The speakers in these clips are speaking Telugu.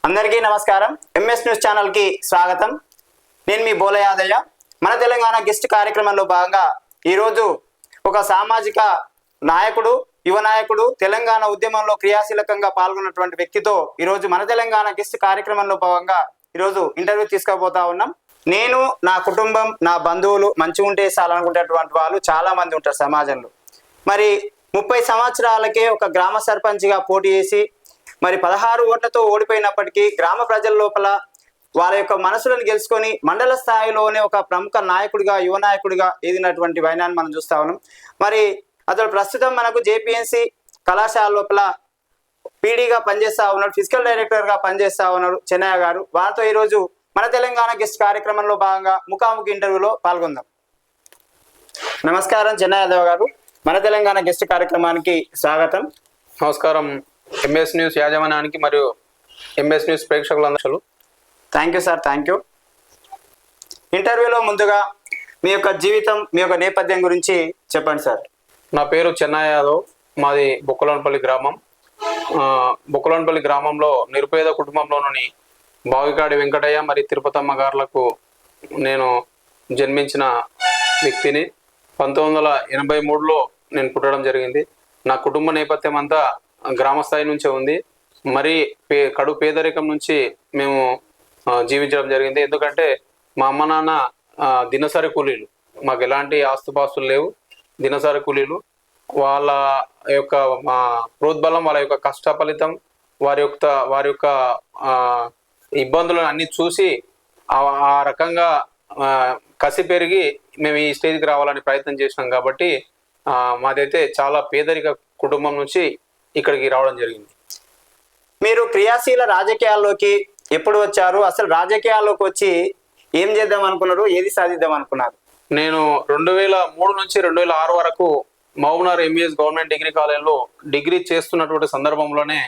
అందరికీ నమస్కారం. ఎంఎస్ న్యూస్ ఛానల్కి స్వాగతం. నేను మీ బోల యాదయ్య. మన తెలంగాణ గెస్ట్ కార్యక్రమంలో భాగంగా ఈరోజు ఒక సామాజిక నాయకుడు, యువ నాయకుడు, తెలంగాణ ఉద్యమంలో క్రియాశీలకంగా పాల్గొన్నటువంటి వ్యక్తితో ఈరోజు మన తెలంగాణ గెస్ట్ కార్యక్రమంలో భాగంగా ఈరోజు ఇంటర్వ్యూ తీసుకోబోతా ఉన్నాం. నేను, నా కుటుంబం, నా బంధువులు మంచిగా ఉంటే చాలనుకునేటువంటి వాళ్ళు చాలా మంది ఉంటారు సమాజంలో. మరి 30 సంవత్సరాలకే ఒక గ్రామ సర్పంచ్గా పోటీ చేసి మరి 16 ఓట్లతో ఓడిపోయినప్పటికీ గ్రామ ప్రజల లోపల వాళ్ళ యొక్క మనసులను గెలుచుకొని మండల స్థాయిలోనే ఒక ప్రముఖ నాయకుడిగా, యువ నాయకుడిగా ఎదిగినటువంటి వైనాన్ని మనం చూస్తా ఉన్నాం. మరి అతడు ప్రస్తుతం మనకు జేపీఎన్సీ కళాశాల లోపల పీడీగా పనిచేస్తా ఉన్నాడు, ఫిజికల్ డైరెక్టర్గా పనిచేస్తా ఉన్నాడు చెన్నయ్య గారు. వారితో ఈరోజు మన తెలంగాణ గెస్ట్ కార్యక్రమంలో భాగంగా ముఖాముఖి ఇంటర్వ్యూలో పాల్గొందాం. నమస్కారం చెన్నయ్య గారు, మన తెలంగాణ గెస్ట్ కార్యక్రమానికి స్వాగతం. నమస్కారం ఎంఎస్ న్యూస్ యాజమాన్యానికి మరియు ఎంఎస్ న్యూస్ ప్రేక్షకులందరూ. Thank you sir, thank you. ఇంటర్వ్యూలో ముందుగా మీ యొక్క జీవితం, మీ యొక్క నేపథ్యం గురించి చెప్పండి సార్. నా పేరు చెన్నయ్య యాదవ్, మాది బొక్కలోనపల్లి గ్రామం. బొక్కలోనపల్లి గ్రామంలో నిరుపేద కుటుంబంలోని బావికాడి వెంకటయ్య మరియు తిరుపతమ్మ గారులకు నేను జన్మించిన వ్యక్తిని. 1983లో నేను పుట్టడం జరిగింది. నా కుటుంబ నేపథ్యం అంతా గ్రామ స్థాయి నుంచే ఉంది. మరీ కడు పేదరికం నుంచి మేము జీవించడం జరిగింది. ఎందుకంటే మా అమ్మ నాన్న దినసరి కూలీలు, మాకు ఎలాంటి ఆస్తుపాస్తులు లేవు, దినసరి కూలీలు. వాళ్ళ యొక్క ప్రోద్బలం, వాళ్ళ యొక్క కష్ట ఫలితం, వారి యొక్క ఇబ్బందులను అన్ని చూసి ఆ రకంగా కసి పెరిగి మేము ఈ స్టేజ్కి రావాలని ప్రయత్నం చేసినాం. కాబట్టి మాదైతే చాలా పేదరిక కుటుంబం నుంచి ఇక్కడికి రావడం జరిగింది. మీరు క్రియాశీల రాజకీయాల్లోకి ఎప్పుడు వచ్చారు? అసలు రాజకీయాల్లోకి వచ్చి ఏం చేద్దాం అనుకున్నారు, ఏది సాధిద్దాం అనుకున్నారు? నేను 2003 నుంచి 2006 వరకు మహబూబ్నగర్ ఎంఈఎస్ గవర్నమెంట్ డిగ్రీ కాలేజ్లో డిగ్రీ చేస్తున్నటువంటి సందర్భంలోనే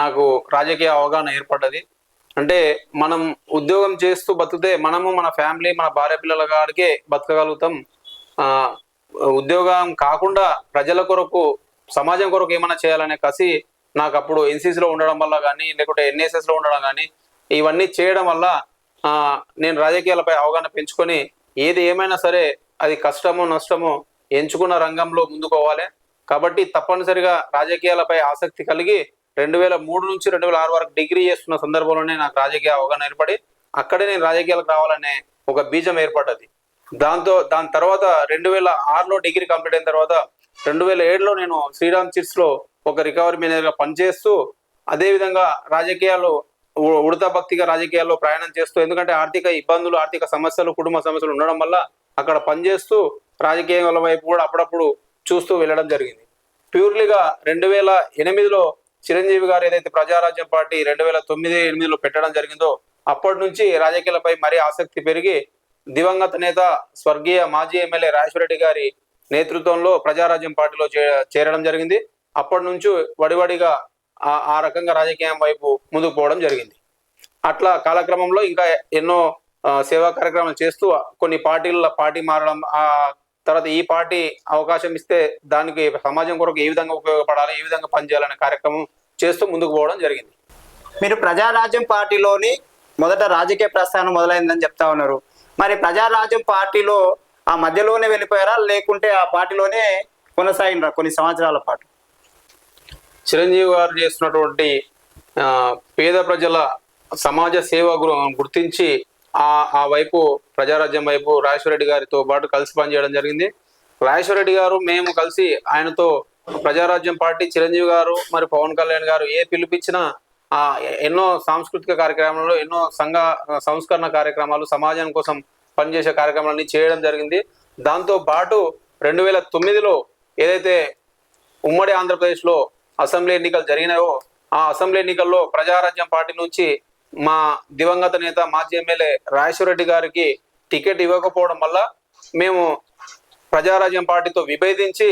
నాకు రాజకీయ అవగాహన ఏర్పడ్డది. అంటే మనం ఉద్యోగం చేస్తూ బతికితే మనము, మన ఫ్యామిలీ, మన భార్య పిల్లల కాడికే బతకగలుగుతాం. ఉద్యోగం కాకుండా ప్రజల కొరకు, సమాజం కొరకు ఏమైనా చేయాలనే కసి నాకు అప్పుడు ఎన్సీసీలో ఉండడం వల్ల కానీ, లేకుంటే ఎన్ఎస్ఎస్లో ఉండడం కానీ, ఇవన్నీ చేయడం వల్ల నేను రాజకీయాలపై అవగాహన పెంచుకొని ఏది ఏమైనా సరే అది కష్టమో నష్టమో ఎంచుకున్న రంగంలో ముందుకోవాలి. కాబట్టి తప్పనిసరిగా రాజకీయాలపై ఆసక్తి కలిగి 2003 నుంచి 2006 వరకు డిగ్రీ చేస్తున్న సందర్భంలోనే నాకు రాజకీయ అవగాహన ఏర్పడి అక్కడే నేను రాజకీయాలకు రావాలనే ఒక బీజం ఏర్పడ్డది. దాని తర్వాత 2006లో డిగ్రీ కంప్లీట్ అయిన తర్వాత 2007లో నేను శ్రీరామ్ చిట్స్లో ఒక రికవరీ మేనేజర్గా పనిచేస్తూ, అదేవిధంగా రాజకీయాల్లో ఉడతా భక్తిగా రాజకీయాల్లో ప్రయాణం చేస్తూ, ఎందుకంటే ఆర్థిక ఇబ్బందులు, ఆర్థిక సమస్యలు, కుటుంబ సమస్యలు ఉండడం వల్ల అక్కడ పనిచేస్తూ రాజకీయాల వైపు కూడా అప్పుడప్పుడు చూస్తూ వెళ్ళడం జరిగింది. ప్యూర్లీగా 2008లో చిరంజీవి గారు ఏదైతే ప్రజారాజ్యం పార్టీ 2009-8లో పెట్టడం జరిగిందో అప్పటి నుంచి రాజకీయాలపై మరీ ఆసక్తి పెరిగి దివంగత నేత స్వర్గీయ మాజీ ఎమ్మెల్యే రాజేశ్వరరెడ్డి గారి నేతృత్వంలో ప్రజారాజ్యం పార్టీలో చేరడం జరిగింది. అప్పటి నుంచి వడివడిగా ఆ రకంగా రాజకీయం వైపు ముందుకు పోవడం జరిగింది. అట్లా కాలక్రమంలో ఇంకా ఎన్నో సేవా కార్యక్రమాలు చేస్తూ కొన్ని పార్టీ మారడం, ఆ తర్వాత ఈ పార్టీ అవకాశం ఇస్తే దానికి సమాజం కొరకు ఏ విధంగా ఉపయోగపడాలి, ఏ విధంగా పనిచేయాలనే కార్యక్రమం చేస్తూ ముందుకు పోవడం జరిగింది. మీరు ప్రజారాజ్యం పార్టీలోని మొదట రాజకీయ ప్రస్థానం మొదలైందని చెప్తా ఉన్నారు. మరి ప్రజారాజ్యం పార్టీలో ఆ మధ్యలోనే వెళ్ళిపోయారా, లేకుంటే ఆ పార్టీలోనే కొనసాగినరా కొన్ని సంవత్సరాల పాటు? చిరంజీవి గారు చేస్తున్నటువంటి పేద ప్రజల సమాజ సేవ గుర్తించి ఆ వైపు ప్రజారాజ్యం వైపు రాజేశ్వరరెడ్డి గారితో పాటు కలిసి పనిచేయడం జరిగింది. రాజేశ్వరరెడ్డి గారు, మేము కలిసి ఆయనతో ప్రజారాజ్యం పార్టీ, చిరంజీవి గారు మరి పవన్ కళ్యాణ్ గారు ఏ పిలిపించినా ఎన్నో సాంస్కృతిక కార్యక్రమాలు, ఎన్నో సంస్కరణ కార్యక్రమాలు, సమాజం కోసం పనిచేసే కార్యక్రమాలన్నీ చేయడం జరిగింది. దాంతో పాటు 2009లో ఏదైతే ఉమ్మడి ఆంధ్రప్రదేశ్లో అసెంబ్లీ ఎన్నికలు జరిగినాయో ఆ అసెంబ్లీ ఎన్నికల్లో ప్రజారాజ్యం పార్టీ నుంచి మా దివంగత నేత మాజీ ఎమ్మెల్యే రాజేశ్వరరెడ్డి గారికి టికెట్ ఇవ్వకపోవడం వల్ల మేము ప్రజారాజ్యం పార్టీతో విభేదించి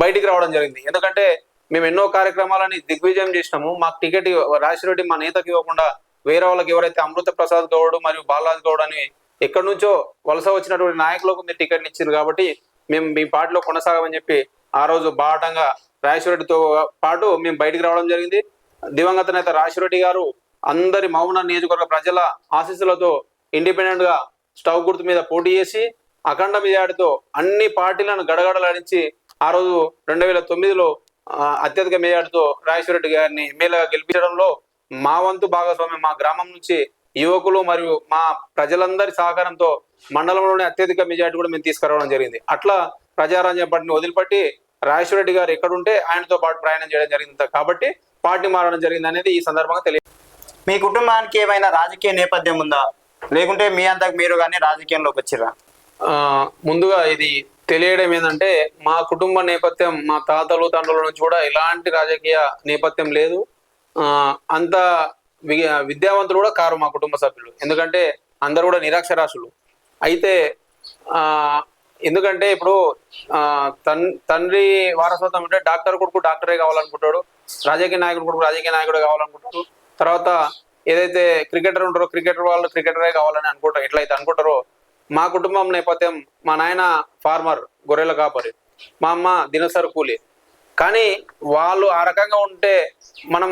బయటికి రావడం జరిగింది. ఎందుకంటే మేము ఎన్నో కార్యక్రమాలని దిగ్విజయం చేసినాము. మాకు టికెట్ రాజేశ్వరరెడ్డి మా నేతకి ఇవ్వకుండా వేరే వాళ్ళకి, ఎవరైతే అమృత ప్రసాద్ గౌడ్ మరియు బాలరాజ్ గౌడ్ అని ఎక్కడి నుంచో వలస వచ్చినటువంటి నాయకులకు మీరు టికెట్లు ఇచ్చారు కాబట్టి మేము మీ పార్టీలో కొనసాగమని చెప్పి ఆ రోజు బాటంగా రాజేశ్వరరెడ్డితో పాటు మేము బయటికి రావడం జరిగింది. దివంగత నేత రాజేశ్వరరెడ్డి గారు అందరి మహబూబ్నగర్ నియోజకవర్గ ప్రజల ఆశీస్సులతో ఇండిపెండెంట్ గా స్టవ్ గుర్తు మీద పోటీ చేసి అఖండ మెజార్టీతో అన్ని పార్టీలను గడగడలాడించి ఆ రోజు 2009లో అత్యధిక మెజార్టీతో రాజేశ్వర రెడ్డి గారిని ఎమ్మెల్యేగా గెలిపించడంలో మా వంతు భాగస్వామ్యం మా గ్రామం నుంచి యువకులు మరియు మా ప్రజలందరి సహకారంతో మండలంలోనే అత్యధిక మెజార్టీ కూడా మేము తీసుకురావడం జరిగింది. అట్లా ప్రజారాజ్యం పార్టీని వదిలిపెట్టి రాజేశ్వర రెడ్డి గారు ఎక్కడుంటే ఆయనతో పాటు ప్రయాణం చేయడం జరిగింది కాబట్టి పార్టీ మారడం జరిగింది అనేది ఈ సందర్భంగా తెలియదు. మీ కుటుంబానికి ఏమైనా రాజకీయ నేపథ్యం ఉందా, లేకుంటే మీ అంతకు మీరు కానీ రాజకీయంలోకి వచ్చిర్రా? ముందుగా ఇది తెలియడం ఏంటంటే మా కుటుంబ నేపథ్యం మా తాతలు తండ్రుల నుంచి కూడా ఎలాంటి రాజకీయ నేపథ్యం లేదు. అంత విద్యావంతులు కూడా కారు మా కుటుంబ సభ్యులు, ఎందుకంటే అందరూ కూడా నిరక్షరాస్యులు. అయితే ఎందుకంటే ఇప్పుడు తండ్రి వారసత్వం అంటే డాక్టర్ కొడుకు డాక్టరే కావాలనుకుంటాడు, రాజకీయ నాయకుడు కొడుకు రాజకీయ నాయకుడు కావాలనుకుంటాడు, తర్వాత ఏదైతే క్రికెటర్ ఉంటారో క్రికెటర్ వాళ్ళు క్రికెటరే కావాలని అనుకుంటారు. ఎట్లయితే అనుకుంటారో మా కుటుంబం నేపథ్యం మా నాయన ఫార్మర్, గొర్రెల కాపరి, మా అమ్మ దినసరి కూలి. కానీ వాళ్ళు ఆ రకంగా ఉంటే మనం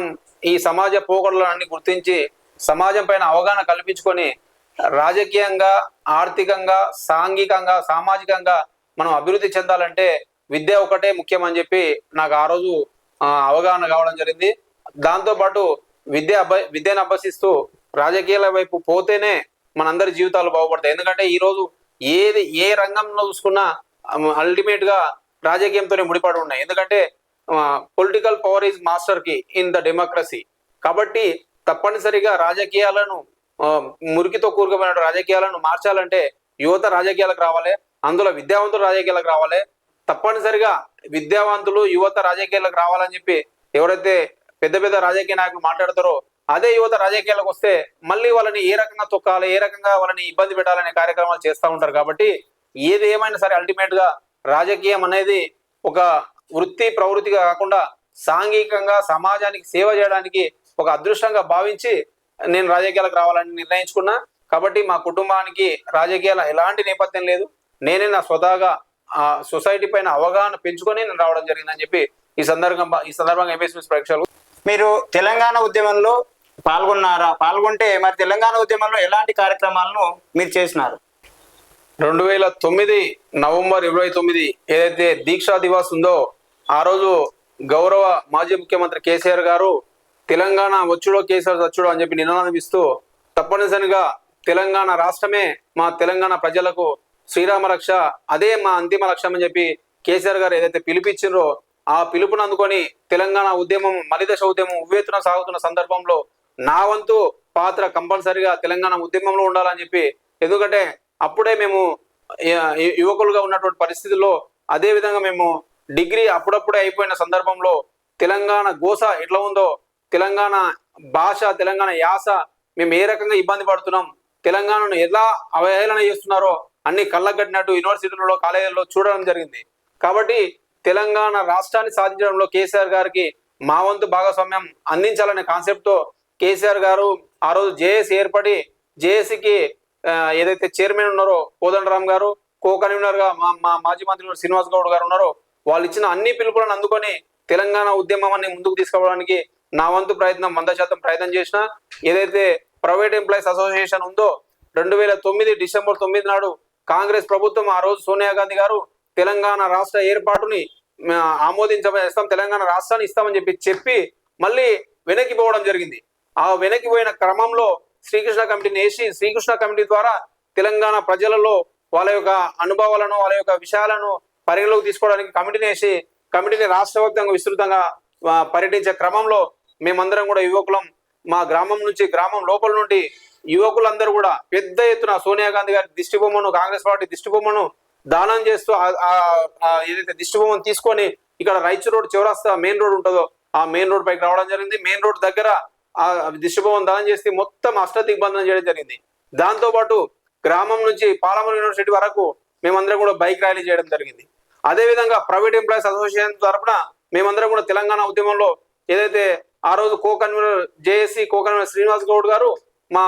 ఈ సమాజ పోకడలన్నీ గుర్తించి సమాజం పైన అవగాహన కల్పించుకొని రాజకీయంగా, ఆర్థికంగా, సాంఘికంగా, సామాజికంగా మనం అభివృద్ధి చెందాలంటే విద్య ఒకటే ముఖ్యం అని చెప్పి నాకు ఆ రోజు అవగాహన కావడం జరిగింది. దాంతోపాటు విద్యను అభ్యసిస్తూ రాజకీయాల వైపు పోతేనే మనందరి జీవితాలు బాగుపడతాయి. ఎందుకంటే ఈరోజు ఏ రంగంలో చూసుకున్నా అల్టిమేట్ గా రాజకీయంతోనే ముడిపడి ఉన్నాయి. ఎందుకంటే పొలిటికల్ పవర్ ఈజ్ మాస్టర్ కి ఇన్ ద డెమోక్రసీ. కాబట్టి తప్పనిసరిగా రాజకీయాలను మురికితో కూరుకుపోయిన రాజకీయాలను మార్చాలంటే యువత రాజకీయాలకు రావాలి, అందులో విద్యావంతులు రాజకీయాలకు రావాలి. తప్పనిసరిగా విద్యావంతులు యువత రాజకీయాలకు రావాలని చెప్పి ఎవరైతే పెద్ద పెద్ద రాజకీయ నాయకులు మాట్లాడతారో అదే యువత రాజకీయాలకు వస్తే మళ్ళీ వాళ్ళని ఏ రకంగా తొక్కాలి, ఏ రకంగా వాళ్ళని ఇబ్బంది పెట్టాలనే కార్యక్రమాలు చేస్తూ ఉంటారు. కాబట్టి ఏది ఏమైనా సరే అల్టిమేట్ గా రాజకీయం అనేది ఒక వృత్తి ప్రవృత్తిగా కాకుండా సాంఘికంగా సమాజానికి సేవ చేయడానికి ఒక అదృష్టంగా భావించి నేను రాజకీయాలకు రావాలని నిర్ణయించుకున్నా. కాబట్టి మా కుటుంబానికి రాజకీయాల ఎలాంటి నేపథ్యం లేదు. నేనే నా స్వతహాగా ఆ సొసైటీ పైన అవగాహన పెంచుకొని నేను రావడం జరిగిందని చెప్పి ఈ సందర్భంగా ఎంఎస్ ప్రేక్షకులు. మీరు తెలంగాణ ఉద్యమంలో పాల్గొన్నారా? పాల్గొంటే మరి తెలంగాణ ఉద్యమంలో ఎలాంటి కార్యక్రమాలను మీరు చేసినారు? 2009 నవంబర్ 29 ఏదైతే దీక్షా దివాస్ ఉందో ఆ రోజు గౌరవ మాజీ ముఖ్యమంత్రి కేసీఆర్ గారు తెలంగాణ వచ్చుడో కేసీఆర్ వచ్చుడో అని చెప్పి నినాదం ఇస్తూ తప్పనిసరిగా తెలంగాణ రాష్ట్రమే మా తెలంగాణ ప్రజలకు శ్రీరామ రక్ష, అదే మా అంతిమ లక్ష్యం అని చెప్పి కేసీఆర్ గారు ఏదైతే పిలిపించారో ఆ పిలుపును అందుకొని తెలంగాణ ఉద్యమం మలిదశ ఉద్యమం ఉవ్వెత్తున సాగుతున్న సందర్భంలో నా వంతు పాత్ర కంపల్సరిగా తెలంగాణ ఉద్యమంలో ఉండాలని చెప్పి, ఎందుకంటే అప్పుడే మేము యువకులుగా ఉన్నటువంటి పరిస్థితుల్లో అదే విధంగా మేము డిగ్రీ అప్పుడప్పుడే అయిపోయిన సందర్భంలో తెలంగాణ గోస ఎట్లా ఉందో, తెలంగాణ భాష, తెలంగాణ యాస మేము ఏ రకంగా ఇబ్బంది పడుతున్నాం, తెలంగాణను ఎలా అవహేళన చేస్తున్నారో అన్ని కళ్ళగట్టినట్టు యూనివర్సిటీలలో కాలేజీల్లో చూడడం జరిగింది. కాబట్టి తెలంగాణ రాష్ట్రాన్ని సాధించడంలో కేసీఆర్ గారికి మా వంతు భాగస్వామ్యం అందించాలనే కాన్సెప్ట్ తో కేసీఆర్ గారు ఆ రోజు జేఏసీ ఏర్పడి జేఏసీకి ఏదైతే చైర్మన్ ఉన్నారో కోదండరామ్ గారు, కో కన్వీనర్ గా మా మాజీ మంత్రి శ్రీనివాస్ గౌడ్ గారు ఉన్నారో వాళ్ళు ఇచ్చిన అన్ని పిలుపులను అందుకొని తెలంగాణ ఉద్యమాన్ని ముందుకు తీసుకుపోవడానికి నా వంతు ప్రయత్నం 100% ప్రయత్నం చేసిన. ఏదైతే ప్రైవేట్ ఎంప్లాయీస్ అసోసియేషన్ ఉందో 2009 డిసెంబర్ 9 నాడు కాంగ్రెస్ ప్రభుత్వం ఆ రోజు సోనియా గాంధీ గారు తెలంగాణ రాష్ట్ర ఏర్పాటుని ఆమోదించేస్తాం, తెలంగాణ రాష్ట్రాన్ని ఇస్తామని చెప్పి మళ్ళీ వెనక్కి పోవడం జరిగింది. ఆ వెనక్కి పోయిన క్రమంలో శ్రీకృష్ణ కమిటీని వేసి శ్రీకృష్ణ కమిటీ ద్వారా తెలంగాణ ప్రజలలో వాళ్ళ యొక్క అనుభవాలను వాళ్ళ యొక్క విషయాలను పరిగణలోకి తీసుకోవడానికి కమిటీని వేసి కమిటీని రాష్ట్ర వ్యాప్తంగా విస్తృతంగా పర్యటించే క్రమంలో మేమందరం కూడా యువకులం మా గ్రామం నుంచి గ్రామం లోపల నుండి యువకులందరూ కూడా పెద్ద ఎత్తున సోనియా గాంధీ గారి దిష్టిబొమ్మను కాంగ్రెస్ పార్టీ దిష్టిబొమ్మను దానం చేస్తూ ఏదైతే దిష్టిబొమ్మను తీసుకొని ఇక్కడ రైచు రోడ్ చివరస్తా మెయిన్ రోడ్ ఉంటుందో ఆ మెయిన్ రోడ్ పైకి రావడం జరిగింది. మెయిన్ రోడ్ దగ్గర ఆ దిష్టిబొమ్మను దానం చేసి మొత్తం అష్టదిగ్బంధనం చేయడం జరిగింది. దాంతో పాటు గ్రామం నుంచి పాలమూరు యూనివర్సిటీ వరకు మేమందరం కూడా బైక్ ర్యాలీ చేయడం జరిగింది. అదే విధంగా ప్రైవేట్ ఎంప్లాయీస్ అసోసియేషన్ తరఫున మేమందరం కూడా తెలంగాణ ఉద్యమంలో ఏదైతే ఆ రోజు co convener JAC co convener Srinivas Goud గారు మా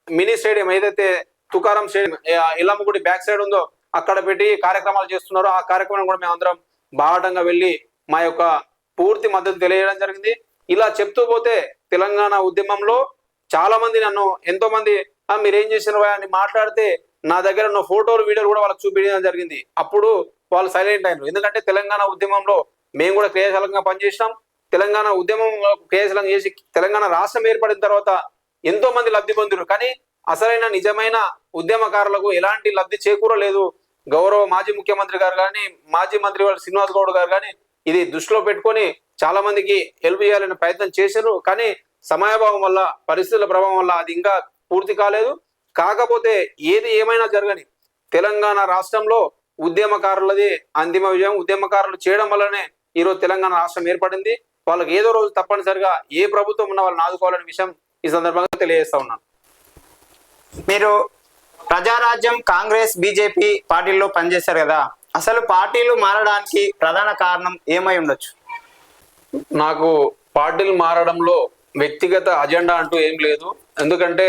మినీ స్టేడియం ఏదైతే తుకారం స్టేడియం ఇల్లమ్మగుడి బ్యాక్ సైడ్ ఉందో అక్కడ పెట్టి కార్యక్రమాలు చేస్తున్నారో ఆ కార్యక్రమం కూడా మేమందరం బాహటంగా వెళ్ళి మా యొక్క పూర్తి మద్దతు తెలియజేయడం జరిగింది. ఇలా చెప్తూ పోతే తెలంగాణ ఉద్యమంలో చాలా మంది నన్ను ఎంతో మంది మీరేం చేసిన అని మాట్లాడితే నా దగ్గర ఉన్న ఫోటోలు వీడియోలు కూడా వాళ్ళకి చూపించడం జరిగింది. అప్పుడు వాళ్ళు సైలెంట్ అయినారు. ఎందుకంటే తెలంగాణ ఉద్యమంలో మేము కూడా క్రియాశీలకంగా పనిచేసినాం. తెలంగాణ ఉద్యమం క్రియాశీలంగా చేసి తెలంగాణ రాష్ట్రం ఏర్పడిన తర్వాత ఎంతో మంది లబ్ధి పొందారు. కానీ అసలైన నిజమైన ఉద్యమకారులకు ఎలాంటి లబ్ధి చేకూరలేదు. గౌరవ మాజీ ముఖ్యమంత్రి గారు కానీ మాజీ మంత్రి వాళ్ళు శ్రీనివాస్ గౌడ్ గారు కానీ ఇది దృష్టిలో పెట్టుకొని చాలా మందికి హెల్ప్ చేయాలనే ప్రయత్నం చేశారు. కానీ సమయాభావం వల్ల, పరిస్థితుల ప్రభావం వల్ల అది ఇంకా పూర్తి కాలేదు. కాకపోతే ఏది ఏమైనా జరగని తెలంగాణ రాష్ట్రంలో ఉద్యమకారులది అంతిమ విజయం. ఉద్యమకారులు చేయడం వల్లనే ఈరోజు తెలంగాణ రాష్ట్రం ఏర్పడింది. వాళ్ళకి ఏదో రోజు తప్పనిసరిగా ఏ ప్రభుత్వం ఉన్న వాళ్ళని ఆదుకోవాలనే విషయం ఈ సందర్భంగా తెలియజేస్తా ఉన్నాను. మీరు ప్రజారాజ్యం, కాంగ్రెస్, బీజేపీ పార్టీల్లో పనిచేశారు కదా, అసలు పార్టీలు మారడానికి ప్రధాన కారణం ఏమై ఉండొచ్చు? నాకు పార్టీలు మారడంలో వ్యక్తిగత అజెండా అంటూ ఏం లేదు. ఎందుకంటే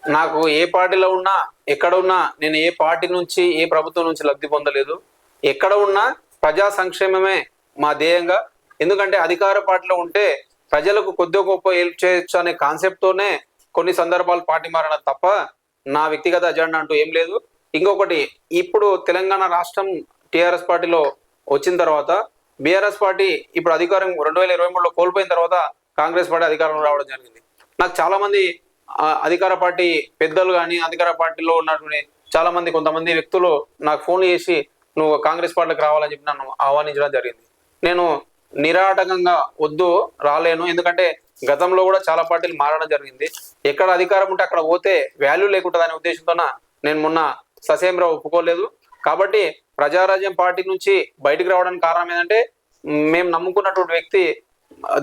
నాకు ఏ పార్టీలో ఉన్నా, ఎక్కడ ఉన్నా, నేను ఏ పార్టీ నుంచి ఏ ప్రభుత్వం నుంచి లబ్ధి పొందలేదు. ఎక్కడ ఉన్నా ప్రజా సంక్షేమమే మా ధ్యేయంగా. ఎందుకంటే అధికార పార్టీలో ఉంటే ప్రజలకు కొద్దిగా గొప్ప హెల్ప్ చేయొచ్చు అనే కాన్సెప్ట్తోనే కొన్ని సందర్భాలు పార్టీ మారడం తప్ప నా వ్యక్తిగత అజెండా అంటూ ఏం లేదు. ఇంకొకటి, ఇప్పుడు తెలంగాణ రాష్ట్రం టీఆర్ఎస్ పార్టీలో వచ్చిన తర్వాత బీఆర్ఎస్ పార్టీ ఇప్పుడు అధికారం 2023లో కోల్పోయిన తర్వాత కాంగ్రెస్ పార్టీ అధికారంలో రావడం జరిగింది. నాకు చాలా మంది అధికార పార్టీ పెద్దలు కానీ అధికార పార్టీలో ఉన్నటువంటి చాలా మంది కొంతమంది వ్యక్తులు నాకు ఫోన్ చేసి నువ్వు కాంగ్రెస్ పార్టీకి రావాలని చెప్పి నన్ను ఆహ్వానించడం జరిగింది. నేను నిరాటకంగా వద్దు, రాలేను. ఎందుకంటే గతంలో కూడా చాలా పార్టీలు మారడం జరిగింది. ఎక్కడ అధికారం ఉంటే అక్కడ పోతే వాల్యూ లేకుంటుంది అనే ఉద్దేశంతోన నేను మొన్న ససేమిరా ఒప్పుకోలేదు. కాబట్టి ప్రజారాజ్యం పార్టీ నుంచి బయటకు రావడానికి కారణం ఏంటంటే మేము నమ్ముకున్నటువంటి వ్యక్తి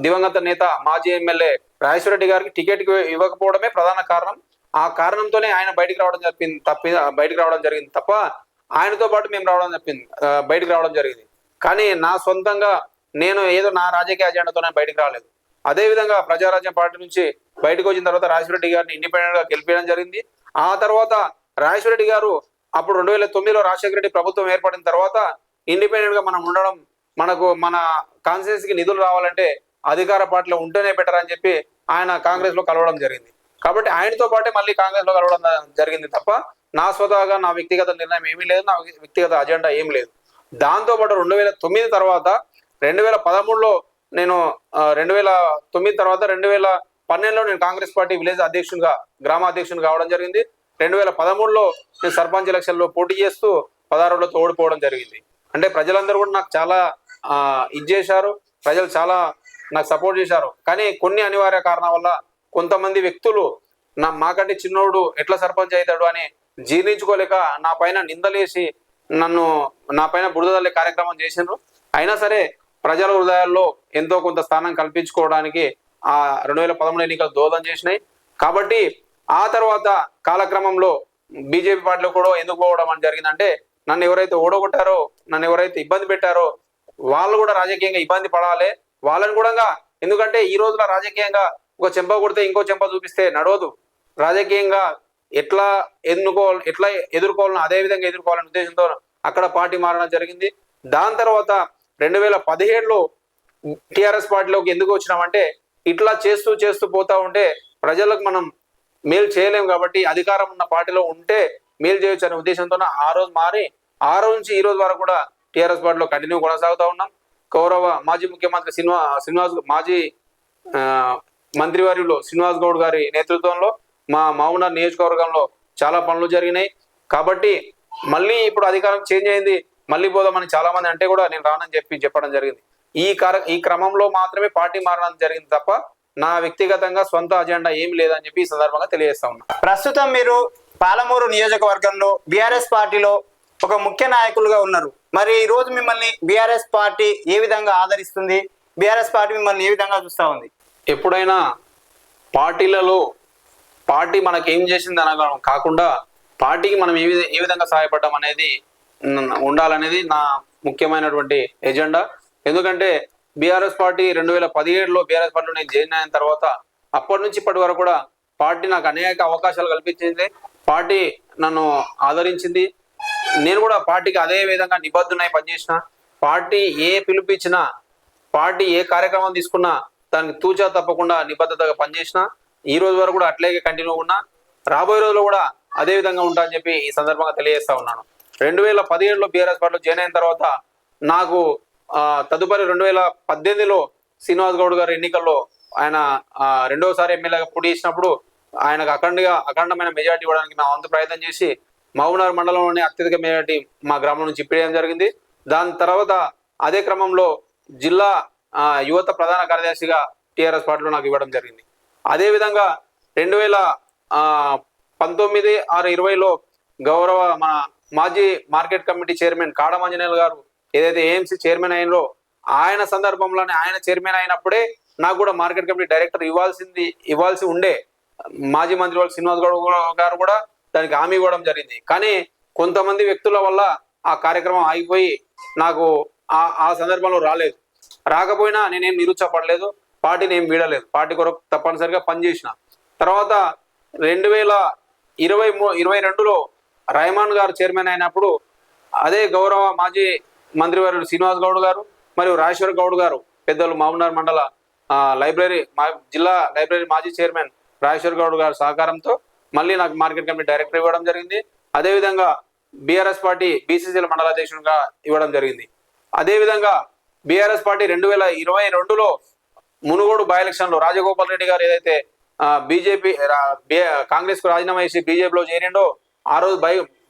దివంగత నేత మాజీ ఎమ్మెల్యే రాజేశ్వరరెడ్డి గారికి టికెట్ ఇవ్వకపోవడమే ప్రధాన కారణం. ఆ కారణంతోనే ఆయన బయటకు రావడం జరిగింది తప్ప ఆయనతో పాటు మేము బయటకు రావడం జరిగింది. కానీ నా సొంతంగా నేను ఏదో నా రాజకీయ అజెండాతోనే బయటకు రాలేదు. అదేవిధంగా ప్రజారాజ్యం పార్టీ నుంచి బయటకు వచ్చిన తర్వాత రాజేశ్వరరెడ్డి గారిని ఇండిపెండెంట్ గా గెలిపించడం జరిగింది. ఆ తర్వాత రాజేశ్వరరెడ్డి గారు అప్పుడు 2009లో రాజశేఖర రెడ్డి ప్రభుత్వం ఏర్పడిన తర్వాత ఇండిపెండెంట్ గా మనం ఉండడం, మన కాన్స్టిట్యూన్సీకి నిధులు రావాలంటే అధికార పార్టీలో ఉంటేనే బెటర్ అని చెప్పి ఆయన కాంగ్రెస్ లో కలవడం జరిగింది. కాబట్టి ఆయనతో పాటే మళ్ళీ కాంగ్రెస్ లో కలవడం జరిగింది తప్ప నా స్వతహాగా నా వ్యక్తిగత నిర్ణయం ఏమీ లేదు, నా వ్యక్తిగత అజెండా ఏం లేదు. దాంతోపాటు 2009 తర్వాత 2013లో నేను 2009 తర్వాత 2012లో నేను కాంగ్రెస్ పార్టీ విలేజ్ అధ్యక్షునిగా, గ్రామ అధ్యక్షుని కావడం జరిగింది. 2013లో నేను సర్పంచ్ ఎలక్షన్లో పోటీ చేస్తూ 16 ఓడిపోవడం జరిగింది. అంటే ప్రజలందరూ కూడా నాకు చాలా చేశారు, ప్రజలు చాలా నాకు సపోర్ట్ చేశారు. కానీ కొన్ని అనివార్య కారణాల వల్ల కొంతమంది వ్యక్తులు మాకంటే చిన్నోడు ఎట్లా సర్పంచ్ అవుతాడు అని జీర్ణించుకోలేక నా పైన నిందలేసి నా పైన బురదల్లే కార్యక్రమం చేసిండ్రు. అయినా సరే ప్రజల హృదయాల్లో ఎంతో కొంత స్థానం కల్పించుకోవడానికి ఆ 2013 ఎన్నికలు దోహదం చేసినాయి. కాబట్టి ఆ తర్వాత కాలక్రమంలో బీజేపీ పార్టీలో కూడా ఎందుకు పోవడం అని జరిగిందంటే నన్ను ఎవరైతే ఓడగొట్టారో, నన్ను ఎవరైతే ఇబ్బంది పెట్టారో వాళ్ళు కూడా రాజకీయంగా ఇబ్బంది పడాలి వాళ్ళని కూడా. ఎందుకంటే ఈ రోజున రాజకీయంగా ఒక చెంప కొడితే ఇంకో చెంప చూపిస్తే నడవదు. రాజకీయంగా ఎట్లా ఎదుర్కోవాలని అదే విధంగా ఎదుర్కోవాలనే ఉద్దేశంతో అక్కడ పార్టీ మారడం జరిగింది. దాని తర్వాత 2017లో టిఆర్ఎస్ పార్టీలోకి ఎందుకు వచ్చినామంటే ఇట్లా చేస్తూ పోతా ఉంటే ప్రజలకు మనం మేలు చేయలేము కాబట్టి అధికారం ఉన్న పార్టీలో ఉంటే మేలు చేయొచ్చు అనే ఉద్దేశంతో ఆ రోజు మారి ఆ రోజు నుంచి ఈ రోజు వరకు కూడా టిఆర్ఎస్ పార్టీలో కంటిన్యూ కొనసాగుతూ ఉన్నాం. గౌరవ మాజీ ముఖ్యమంత్రి మాజీ మంత్రివర్యులు శ్రీనివాస్ గౌడ్ గారి నేతృత్వంలో మా మహబూబ్నగర్ నియోజకవర్గంలో చాలా పనులు జరిగినాయి. కాబట్టి మళ్ళీ ఇప్పుడు అధికారం చేంజ్ అయింది, మళ్ళీ పోదామని చాలా మంది అంటే కూడా నేను రానని చెప్పడం జరిగింది. ఈ క్రమంలో మాత్రమే పార్టీ మారడం జరిగింది తప్ప నా వ్యక్తిగతంగా సొంత అజెండా ఏమి లేదని చెప్పి ఈ సందర్భంగా తెలియజేస్తా ఉన్నా. ప్రస్తుతం మీరు పాలమూరు నియోజకవర్గంలో బీఆర్ఎస్ పార్టీలో ఒక ముఖ్య నాయకులుగా ఉన్నారు. మరి ఈ రోజు మిమ్మల్ని బీఆర్ఎస్ పార్టీ ఏ విధంగా ఆదరిస్తుంది? బీఆర్ఎస్ పార్టీ మిమ్మల్ని ఏ విధంగా చూస్తా ఉంది? ఎప్పుడైనా పార్టీలలో పార్టీ మనకి ఏం చేసింది అనగా కాకుండా పార్టీకి మనం ఏ విధంగా సహాయపడ్డాం అనేది ఉండాలనేది నా ముఖ్యమైనటువంటి ఎజెండా. ఎందుకంటే బీఆర్ఎస్ పార్టీ 2017లో బీఆర్ఎస్ పార్టీలో నేను జాయిన్ అయిన తర్వాత అప్పటి నుంచి ఇప్పటి వరకు కూడా పార్టీ నాకు అనేక అవకాశాలు కల్పించింది, పార్టీ నన్ను ఆదరించింది. నేను కూడా పార్టీకి అదే విధంగా నిబద్ధునై పనిచేసిన. పార్టీ ఏ పిలుపిచ్చినా, పార్టీ ఏ కార్యక్రమం తీసుకున్నా దానికి తూచా తప్పకుండా నిబద్ధతగా పనిచేసిన. ఈ రోజు వరకు కూడా అట్లాగే కంటిన్యూ ఉన్నా, రాబోయే రోజుల్లో కూడా అదే విధంగా ఉంటా అని చెప్పి ఈ సందర్భంగా తెలియజేస్తా ఉన్నాను. 2017లో బీఆర్ఎస్ పార్టీలో జాయిన్ అయిన తర్వాత నాకు తదుపరి 2018లో శ్రీనివాస్ గౌడ్ గారు ఎన్నికల్లో ఆయన రెండోసారి ఎమ్మెల్యేగా పోటీ చేసినప్పుడు ఆయనకు అఖండమైన మెజార్టీ ఇవ్వడానికి నా వంతు ప్రయత్నం చేసి మహబూబ్నగర్ మండలంలోని అత్యధిక మెజార్టీ మా గ్రామం నుంచి ఇప్పించడం జరిగింది. దాని తర్వాత అదే క్రమంలో జిల్లా యువత ప్రధాన కార్యదర్శిగా టీఆర్ఎస్ పార్టీలో నాకు ఇవ్వడం జరిగింది. అదేవిధంగా 2019-20లో గౌరవ మన మాజీ మార్కెట్ కమిటీ చైర్మన్ కాడమంజనేయులు గారు ఏదైతే ఏఎంసీ చైర్మన్ అయినో ఆయన సందర్భంలోనే ఆయన చైర్మన్ అయినప్పుడే నాకు కూడా మార్కెట్ కమిటీ డైరెక్టర్ ఇవ్వాల్సి ఉండే మాజీ మంత్రి వాళ్ళు శ్రీనివాస్ గౌడ్ గారు కూడా దానికి హామీ ఇవ్వడం జరిగింది. కానీ కొంతమంది వ్యక్తుల వల్ల ఆ కార్యక్రమం ఆగిపోయి నాకు ఆ సందర్భంలో రాకపోయినా నేనేం నిరుత్సాహపడలేదు, పార్టీని ఏం వీడలేదు, పార్టీ కొరకు తప్పనిసరిగా పనిచేసిన. తర్వాత 2022లో రెహమాన్ గారు చైర్మన్ అయినప్పుడు అదే గౌరవ మాజీ మంత్రివర్యులు శ్రీనివాస్ గౌడ్ గారు మరియు రాజేశ్వర్ గౌడ్ గారు పెద్దలు మహబూబ్నగర్ మండల జిల్లా లైబ్రరీ మాజీ చైర్మన్ రాజేశ్వర్ గౌడ్ గారి సహకారంతో మళ్ళీ నాకు మార్కెట్ కమిటీ డైరెక్టర్ ఇవ్వడం జరిగింది. అదేవిధంగా బీఆర్ఎస్ పార్టీ బీసీసీల మండల అధ్యక్షుడిగా ఇవ్వడం జరిగింది. అదేవిధంగా బీఆర్ఎస్ పార్టీ 2022లో మునుగోడు బై ఎలక్షన్లో రాజగోపాల్ రెడ్డి గారు ఏదైతే కాంగ్రెస్ కు రాజీనామా చేసి బీజేపీలో చేరిండో ఆ రోజు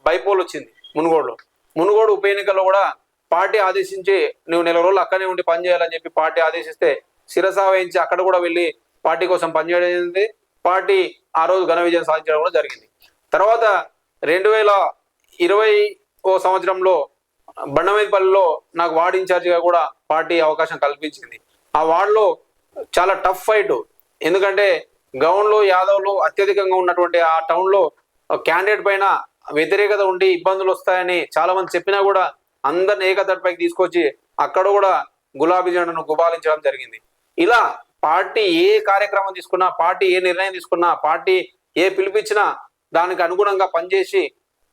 బైపోల్ వచ్చింది మునుగోడు ఉప ఎన్నికల్లో కూడా పార్టీ ఆదేశించి నువ్వు నెల రోజులు అక్కడనే ఉండి పనిచేయాలని చెప్పి పార్టీ ఆదేశిస్తే శిరసా వహించి అక్కడ కూడా వెళ్ళి పార్టీ కోసం పనిచేయడం జరిగింది. పార్టీ ఆ రోజు ఘన విజయం సాధించడం కూడా జరిగింది. తర్వాత 2020 సంవత్సరంలో బండమేదిపల్లిలో నాకు వార్డ్ ఇన్ఛార్జిగా కూడా పార్టీ అవకాశం కల్పించింది. ఆ వార్డులో చాలా టఫ్ ఫైట్, ఎందుకంటే గౌన్లు యాదవ్లు అత్యధికంగా ఉన్నటువంటి ఆ టౌన్లో క్యాండిడేట్ పైన వ్యతిరేకత ఉండి ఇబ్బందులు వస్తాయని చాలా మంది చెప్పినా కూడా అందరిని ఏకతటిపైకి తీసుకొచ్చి అక్కడ కూడా గులాబీ జెండాను గుబాలించడం జరిగింది. ఇలా పార్టీ ఏ కార్యక్రమం తీసుకున్నా, పార్టీ ఏ నిర్ణయం తీసుకున్నా, పార్టీ ఏ పిలిపించినా దానికి అనుగుణంగా పనిచేసి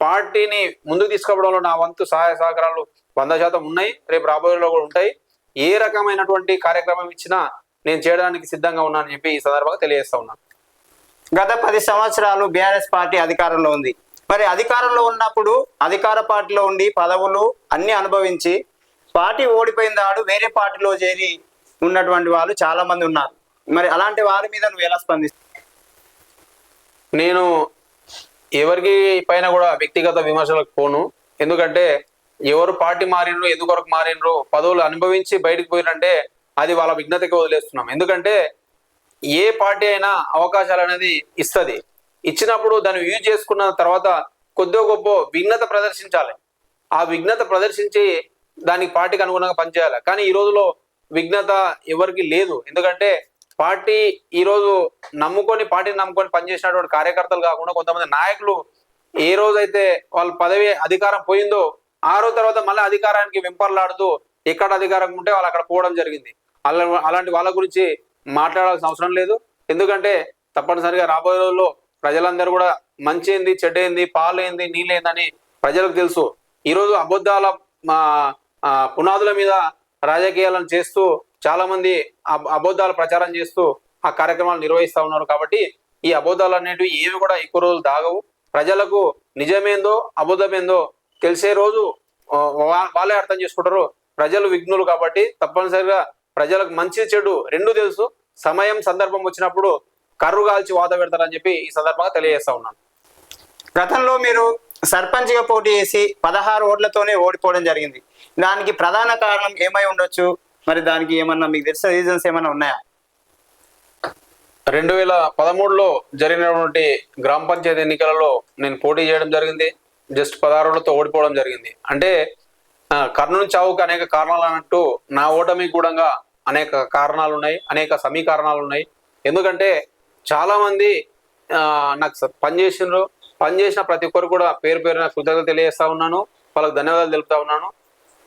పార్టీని ముందుకు తీసుకుపోవడంలో నా వంతు సహాయ సహకారాలు 100% ఉన్నాయి, రేపు రాబోయేలో కూడా ఉంటాయి. ఏ రకమైనటువంటి కార్యక్రమం ఇచ్చినా నేను చేయడానికి సిద్ధంగా ఉన్నానని చెప్పి ఈ సందర్భంగా తెలియజేస్తా ఉన్నాను. గత 10 సంవత్సరాలు బీఆర్ఎస్ పార్టీ అధికారంలో ఉంది. మరి అధికారంలో ఉన్నప్పుడు అధికార పార్టీలో ఉండి పదవులు అన్ని అనుభవించి పార్టీ ఓడిపోయిన దాడు వేరే పార్టీలో చేరి ఉన్నటువంటి వాళ్ళు చాలా మంది ఉన్నారు. మరి అలాంటి వారి మీద నువ్వు ఎలా స్పందిస్తావు? నేను ఎవరికి పైన కూడా వ్యక్తిగత విమర్శలకు పోను. ఎందుకంటే ఎవరు పార్టీ మారినరు, ఎందుకొరకు మారినరు, పదవులు అనుభవించి బయటకు పోయినంటే అది వాళ్ళ విఘ్నతకి వదిలేస్తున్నాం. ఎందుకంటే ఏ పార్టీ అయినా అవకాశాలు అనేది ఇస్తుంది. ఇచ్చినప్పుడు దాన్ని యూజ్ చేసుకున్న తర్వాత కొద్దిగా గొప్ప విఘ్నత ప్రదర్శించాలి. ఆ విఘ్నత ప్రదర్శించి దానికి పార్టీకి అనుగుణంగా పనిచేయాలి. కానీ ఈ రోజులో విఘ్నత ఎవరికి లేదు. ఎందుకంటే పార్టీ ఈరోజు పార్టీని నమ్ముకొని పనిచేసినటువంటి కార్యకర్తలు కాకుండా కొంతమంది నాయకులు ఏ రోజైతే వాళ్ళ పదవి అధికారం పోయిందో ఆ రోజు తర్వాత మళ్ళీ అధికారానికి వెంపర్లాడుతూ ఎక్కడ అధికారం ఉంటే వాళ్ళు అక్కడ పోవడం జరిగింది. అలాంటి వాళ్ళ గురించి మాట్లాడాల్సిన అవసరం లేదు. ఎందుకంటే తప్పనిసరిగా రాబోయే రోజుల్లో ప్రజలందరూ కూడా మంచి ఏంది, చెడ్డ ఏంది, పాలు ఏంది, నీళ్ళు ఏందని ప్రజలకు తెలుసు. ఈరోజు అబద్ధాల పునాదుల మీద రాజకీయాలను చేస్తూ చాలా మంది అబద్ధాల ప్రచారం చేస్తూ ఆ కార్యక్రమాలు నిర్వహిస్తూ ఉన్నారు. కాబట్టి ఈ అబద్ధాలు అనేటివి ఏవి కూడా ఎక్కువ రోజులు దాగవు. ప్రజలకు నిజమేందో అబద్ధమేందో తెలిసే రోజు వాళ్ళే అర్థం చేసుకుంటారు. ప్రజలు విఘ్నులు కాబట్టి తప్పనిసరిగా ప్రజలకు మంచి చెడు రెండు తెలుసు. సమయం సందర్భం వచ్చినప్పుడు కర్రు కాల్చి వాత పెడతారని చెప్పి ఈ సందర్భంగా తెలియజేస్తా ఉన్నాను. గతంలో మీరు సర్పంచ్గా పోటీ చేసి 16 ఓట్లతోనే ఓడిపోవడం జరిగింది. దానికి ప్రధాన కారణం ఏమై ఉండొచ్చు? మరి దానికి ఏమన్నా మీకు తెలిసిన రీజన్స్ ఏమన్నా ఉన్నాయా? 2013లో జరిగినటువంటి గ్రామ పంచాయతీ ఎన్నికలలో నేను పోటీ చేయడం జరిగింది. జస్ట్ 16 ఓట్లతో ఓడిపోవడం జరిగింది. అంటే కర్నూలు చావుకు అనేక కారణాలు అన్నట్టు నా ఓటమి కూడా అనేక కారణాలు ఉన్నాయి, అనేక సమీకరణాలు ఉన్నాయి. ఎందుకంటే చాలా మంది నాకు పనిచేసిన ప్రతి ఒక్కరు కూడా పేరు పేరున కృతజ్ఞతలు తెలియజేస్తా ఉన్నాను, వాళ్ళకి ధన్యవాదాలు తెలుపుతా ఉన్నాను.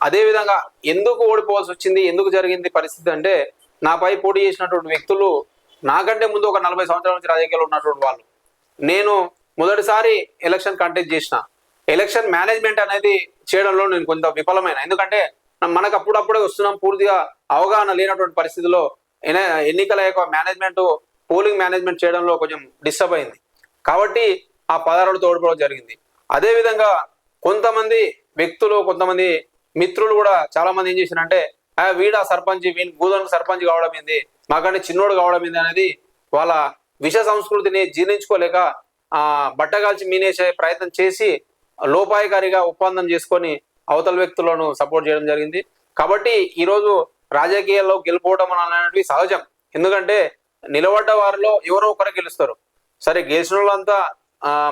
అదేవిధంగా ఎందుకు ఓడిపోవాల్సి వచ్చింది, ఎందుకు జరిగింది పరిస్థితి అంటే నాపై పోటీ చేసినటువంటి వ్యక్తులు నాకంటే ముందు ఒక 40 సంవత్సరాల నుంచి రాజకీయాల్లో ఉన్నటువంటి వాళ్ళు. నేను మొదటిసారి ఎలక్షన్ కంటెస్ట్ చేసిన. ఎలక్షన్ మేనేజ్మెంట్ అనేది చేయడంలో నేను కొంత విఫలమైన. ఎందుకంటే మనకు అప్పుడప్పుడే వస్తున్నాం, పూర్తిగా అవగాహన లేనటువంటి పరిస్థితిలో ఎన్నికల యొక్క మేనేజ్మెంట్ పోలింగ్ మేనేజ్మెంట్ చేయడంలో కొంచెం డిస్టర్బ్ అయింది. కాబట్టి ఆ 16 ఓడిపోవడం జరిగింది. అదేవిధంగా కొంతమంది వ్యక్తులు, కొంతమంది మిత్రులు కూడా చాలా మంది ఏం చేసినంటే వీడా సర్పంచ్, వీని భూదానికి సర్పంచ్ కావడం ఏంది, మాకంటే చిన్నోడు కావడం ఏంది అనేది వాళ్ళ విష సంస్కృతిని జీర్ణించుకోలేక బట్టగాల్చి మీనేసే ప్రయత్నం చేసి లోపాయకారిగా ఒప్పందం చేసుకొని అవతల వ్యక్తులను సపోర్ట్ చేయడం జరిగింది. కాబట్టి ఈరోజు రాజకీయాల్లో గెలుపోవడం అనేవి సహజం. ఎందుకంటే నిలబడ్డ వారిలో ఎవరో ఒకరు గెలుస్తారు. సరే, గెలిచిన వాళ్ళంతా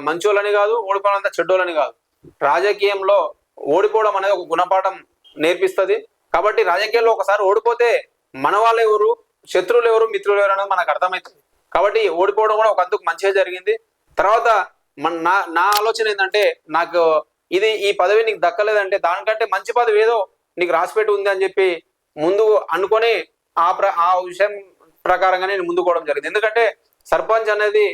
మంచోళ్ళని కాదు, ఓడిపోవాలంతా చెడ్డోళ్ళని కాదు. రాజకీయంలో ఓడిపోవడం అనేది ఒక గుణపాఠం నేర్పిస్తుంది. కాబట్టి రాజకీయాల్లో ఒకసారి ఓడిపోతే మన వాళ్ళు ఎవరు, శత్రువులు ఎవరు, మిత్రులు ఎవరు అనేది మనకు అర్థమవుతుంది. కాబట్టి ఓడిపోవడం కూడా ఒక అందుకు మంచిగా జరిగింది. తర్వాత నా ఆలోచన ఏంటంటే, నాకు ఈ పదవి నీకు దక్కలేదంటే దానికంటే మంచి పదవి ఏదో నీకు రాసిపెట్టి ఉంది అని చెప్పి ముందు అనుకొని ఆ విషయం ప్రకారంగా నేను ముందుకోవడం జరిగింది. ఎందుకంటే సర్పంచ్ అనేది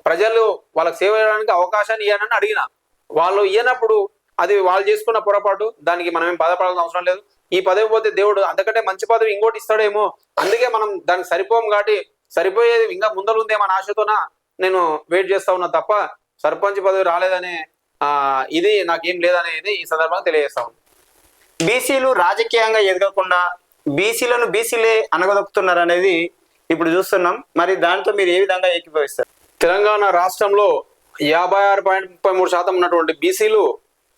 ప్రజలు వాళ్ళకి సేవ చేయడానికి అవకాశాన్ని ఇవ్వనని అడిగిన, వాళ్ళు ఇవ్వనప్పుడు అది వాళ్ళు చేసుకున్న పొరపాటు, దానికి మనం ఏం బాధపడాల్సిన అవసరం లేదు. ఈ పదవి పోతే దేవుడు అంతకంటే మంచి పదవి ఇంకోటి ఇస్తాడేమో, అందుకే మనం దానికి సరిపోం కాబట్టి సరిపోయేది ఇంకా ముందర ఉందేమో ఆశతోన నేను వెయిట్ చేస్తా ఉన్నా తప్ప సర్పంచ్ పదవి రాలేదనే ఇది నాకేం లేదనేది ఈ సందర్భంగా తెలియజేస్తా ఉన్నాను. బీసీలు రాజకీయంగా ఎదగకుండా బీసీలను బీసీలే అనగదొక్కుతున్నారు అనేది ఇప్పుడు చూస్తున్నాం. మరి దాంతో మీరు ఏ విధంగా ఏకీభవిస్తారు? తెలంగాణ రాష్ట్రంలో 56.33% ఉన్నటువంటి బీసీలు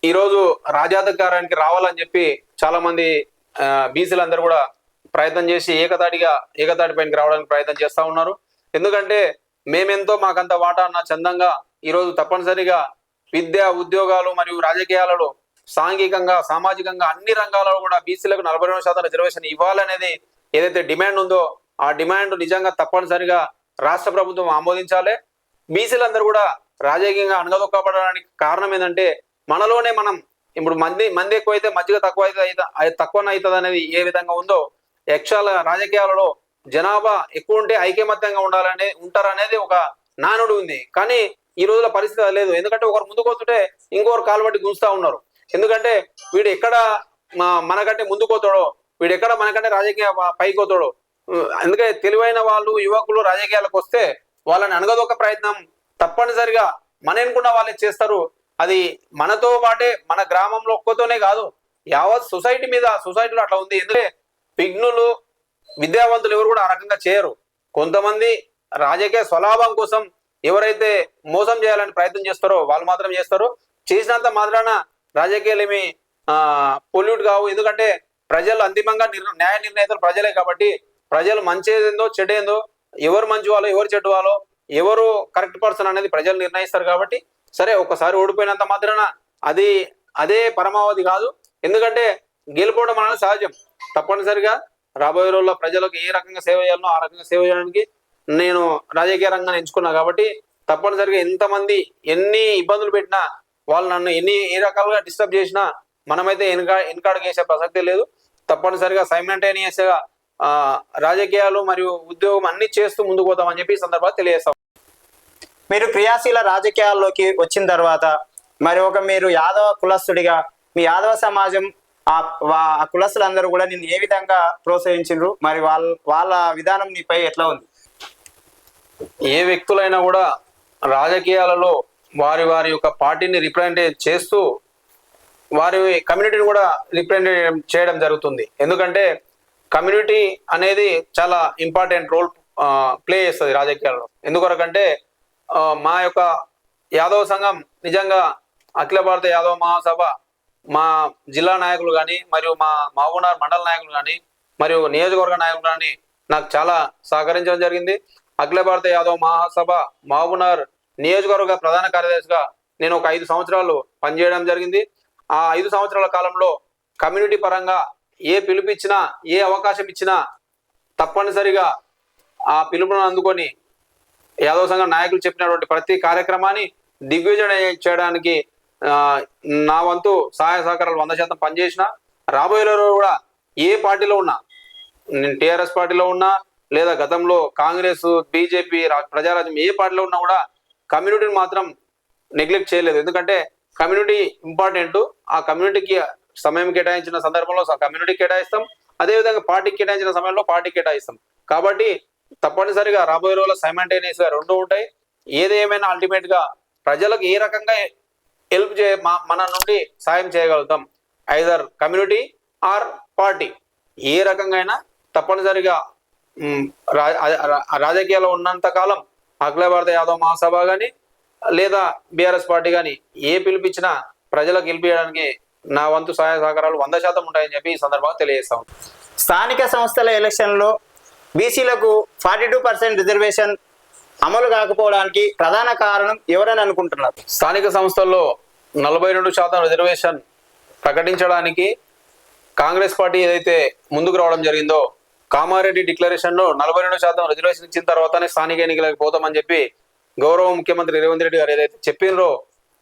ఈరోజు రాజ్యాధికారానికి రావాలని చెప్పి చాలా మంది బీసీలు అందరూ కూడా ప్రయత్నం చేసి ఏకతాటిపైకి రావడానికి ప్రయత్నం చేస్తూ ఉన్నారు. ఎందుకంటే మేమెంతో మాకంత వాటా అన్న చందంగా ఈరోజు తప్పనిసరిగా విద్య, ఉద్యోగాలు మరియు రాజకీయాలలో సాంఘికంగా, సామాజికంగా అన్ని రంగాలలో కూడా బీసీలకు 42% రిజర్వేషన్ ఇవ్వాలనేది ఏదైతే డిమాండ్ ఉందో ఆ డిమాండ్ నిజంగా తప్పనిసరిగా రాష్ట్ర ప్రభుత్వం ఆమోదించాలి. బీసీలందరూ కూడా రాజకీయంగా అణగదొక్కబడడానికి కారణం ఏంటంటే మనలోనే మనం ఇప్పుడు మంది ఎక్కువైతే మజ్జిగ తక్కువనవుతుంది అనేది ఏ విధంగా ఉందో యక్షాల రాజకీయాలలో జనాభా ఎక్కువ ఉంటే ఐకమత్యంగా ఉంటారనేది ఒక నానుడు ఉంది. కానీ ఈ రోజుల పరిస్థితి లేదు. ఎందుకంటే ఒకరు ముందుకు వస్తుంటే ఇంకొకరు కాలు బట్టి గుంజుతా ఉన్నారు. ఎందుకంటే వీడు ఎక్కడ మనకంటే ముందుకోతాడో, వీడు ఎక్కడ మనకంటే రాజకీయ పైకోతాడో. అందుకే తెలివైన వాళ్ళు, యువకులు రాజకీయాలకు వస్తే వాళ్ళని అణగదొక్క ప్రయత్నం తప్పనిసరిగా మన ఎన్నుకున్న వాళ్ళే చేస్తారు. అది మనతో పాటే మన గ్రామంలో ఒక్కతోనే కాదు, యావత్ సొసైటీలో అట్లా ఉంది. ఎందుకంటే విఘ్నులు, విద్యావంతులు ఎవరు కూడా ఆ రకంగా చేయరు. కొంతమంది రాజకీయ స్వలాభం కోసం ఎవరైతే మోసం చేయాలని ప్రయత్నం చేస్తారో వాళ్ళు మాత్రం చేస్తారు. చేసినంత మాత్రాన రాజకీయాలు ఏమి పొల్యూట్ కావు. ఎందుకంటే ప్రజలు అంతిమంగా న్యాయ నిర్ణేతలు ప్రజలే. కాబట్టి ప్రజలు మంచిదేందో చెడేందో, ఎవరు మంచి వాళ్ళో ఎవరు చెడ్డు వాళ్ళో, ఎవరు కరెక్ట్ పర్సన్ అనేది ప్రజలు నిర్ణయిస్తారు. కాబట్టి సరే, ఒకసారి ఓడిపోయినంత మాత్రాన అదే పరమావధి కాదు. ఎందుకంటే గెలుపోవడం అనేది సహజం. తప్పనిసరిగా రాబోయే రోజుల్లో ప్రజలకు ఏ రకంగా సేవ చేయాలనో ఆ రకంగా సేవ చేయడానికి నేను రాజకీయ రంగాన్ని ఎంచుకున్నా. కాబట్టి తప్పనిసరిగా ఎంతమంది ఎన్ని ఇబ్బందులు పెట్టినా, వాళ్ళు నన్ను ఏ రకాలుగా డిస్టర్బ్ చేసినా మనమైతే వెనకాడు చేసే ప్రసక్తే లేదు. తప్పనిసరిగా సైమల్టేనియస్ గా రాజకీయాలు మరియు ఉద్యోగం అన్ని చేస్తూ ముందుకు పోతామని చెప్పి ఈ సందర్భంగా తెలియజేస్తాం. మీరు క్రియాశీల రాజకీయాల్లోకి వచ్చిన తర్వాత మరి మీరు యాదవ కులస్తుడిగా మీ యాదవ సమాజం ఆ కులస్తులందరూ కూడా నిన్ను ఏ విధంగా ప్రోత్సహించారు? మరి వాళ్ళ విధానం నీపై ఎట్లా ఉంది? ఏ వ్యక్తులైనా కూడా రాజకీయాలలో వారి యొక్క పార్టీని రిప్రజెంట్ చేస్తూ వారి కమ్యూనిటీని కూడా రిప్రజెంట్ చేయడం జరుగుతుంది. ఎందుకంటే కమ్యూనిటీ అనేది చాలా ఇంపార్టెంట్ రోల్ ప్లే చేస్తుంది రాజకీయాల్లో. ఎందుకొరకంటే మా యొక్క యాదవ సంఘం నిజంగా అఖిల భారత యాదవ మహాసభ, మా జిల్లా నాయకులు కానీ మరియు మా మహబూబ్నగర్ మండల నాయకులు కానీ మరియు నియోజకవర్గ నాయకులు కానీ నాకు చాలా సహకరించడం జరిగింది. అఖిల భారత యాదవ మహాసభ మహబూబ్నగర్ నియోజకవర్గ ప్రధాన కార్యదర్శిగా నేను ఒక 5 సంవత్సరాలు పనిచేయడం జరిగింది. ఆ 5 సంవత్సరాల కాలంలో కమ్యూనిటీ పరంగా ఏ పిలుపు ఇచ్చినా, ఏ అవకాశం ఇచ్చినా తప్పనిసరిగా ఆ పిలుపును అందుకొని యాదవ సంఘం నాయకులు చెప్పినటువంటి ప్రతి కార్యక్రమాన్ని దిగ్విజయం చేయడానికి నా వంతు సహాయ సహకారాలు 100% పనిచేసిన. రాబోయే రోజుల్లో కూడా ఏ పార్టీలో ఉన్నా, నేను టీఆర్ఎస్ పార్టీలో ఉన్నా లేదా గతంలో కాంగ్రెస్, బీజేపీ, ప్రజారాజ్యం ఏ పార్టీలో ఉన్నా కూడా కమ్యూనిటీని మాత్రం నెగ్లెక్ట్ చేయలేదు. ఎందుకంటే కమ్యూనిటీ ఇంపార్టెంట్. ఆ కమ్యూనిటీకి సమయం కేటాయించిన సందర్భంలో కమ్యూనిటీ కేటాయిస్తాం, అదేవిధంగా పార్టీకి కేటాయించిన సమయంలో పార్టీ కేటాయిస్తాం. కాబట్టి తప్పనిసరిగా రాబోయే రోజుల్లో సైమల్టేనియస్ గా రెండు ఉంటాయి. ఏదేమైనా అల్టిమేట్ గా ప్రజలకు ఏ రకంగా హెల్ప్ మన నుండి సాయం చేయగలుగుతాం, ఐదర్ కమ్యూనిటీ ఆర్ పార్టీ, ఏ రకంగా అయినా తప్పనిసరిగా రాజకీయాల్లో ఉన్నంత కాలం అఖిల భారత యాదవ్ మహాసభ కానీ లేదా బీఆర్ఎస్ పార్టీ కానీ ఏ పిలిపించినా ప్రజలకు గెలిపించడానికి నా వంతు సహాయ సహకారాలు 100% ఉంటాయని చెప్పి ఈ సందర్భంగా తెలియజేస్తాం. స్థానిక సంస్థల ఎలక్షన్లో బీసీలకు 42% రిజర్వేషన్ అమలు కాకపోవడానికి ప్రధాన కారణం ఎవరని అనుకుంటున్నారు? స్థానిక సంస్థల్లో 42% రిజర్వేషన్ ప్రకటించడానికి కాంగ్రెస్ పార్టీ ఏదైతే ముందుకు రావడం జరిగిందో, కామారెడ్డి డిక్లరేషన్ లో 42% రిజర్వేషన్ ఇచ్చిన తర్వాతనే స్థానిక ఎన్నికలకు పోతామని చెప్పి గౌరవ ముఖ్యమంత్రి రేవంత్ రెడ్డి గారు ఏదైతే చెప్పినరో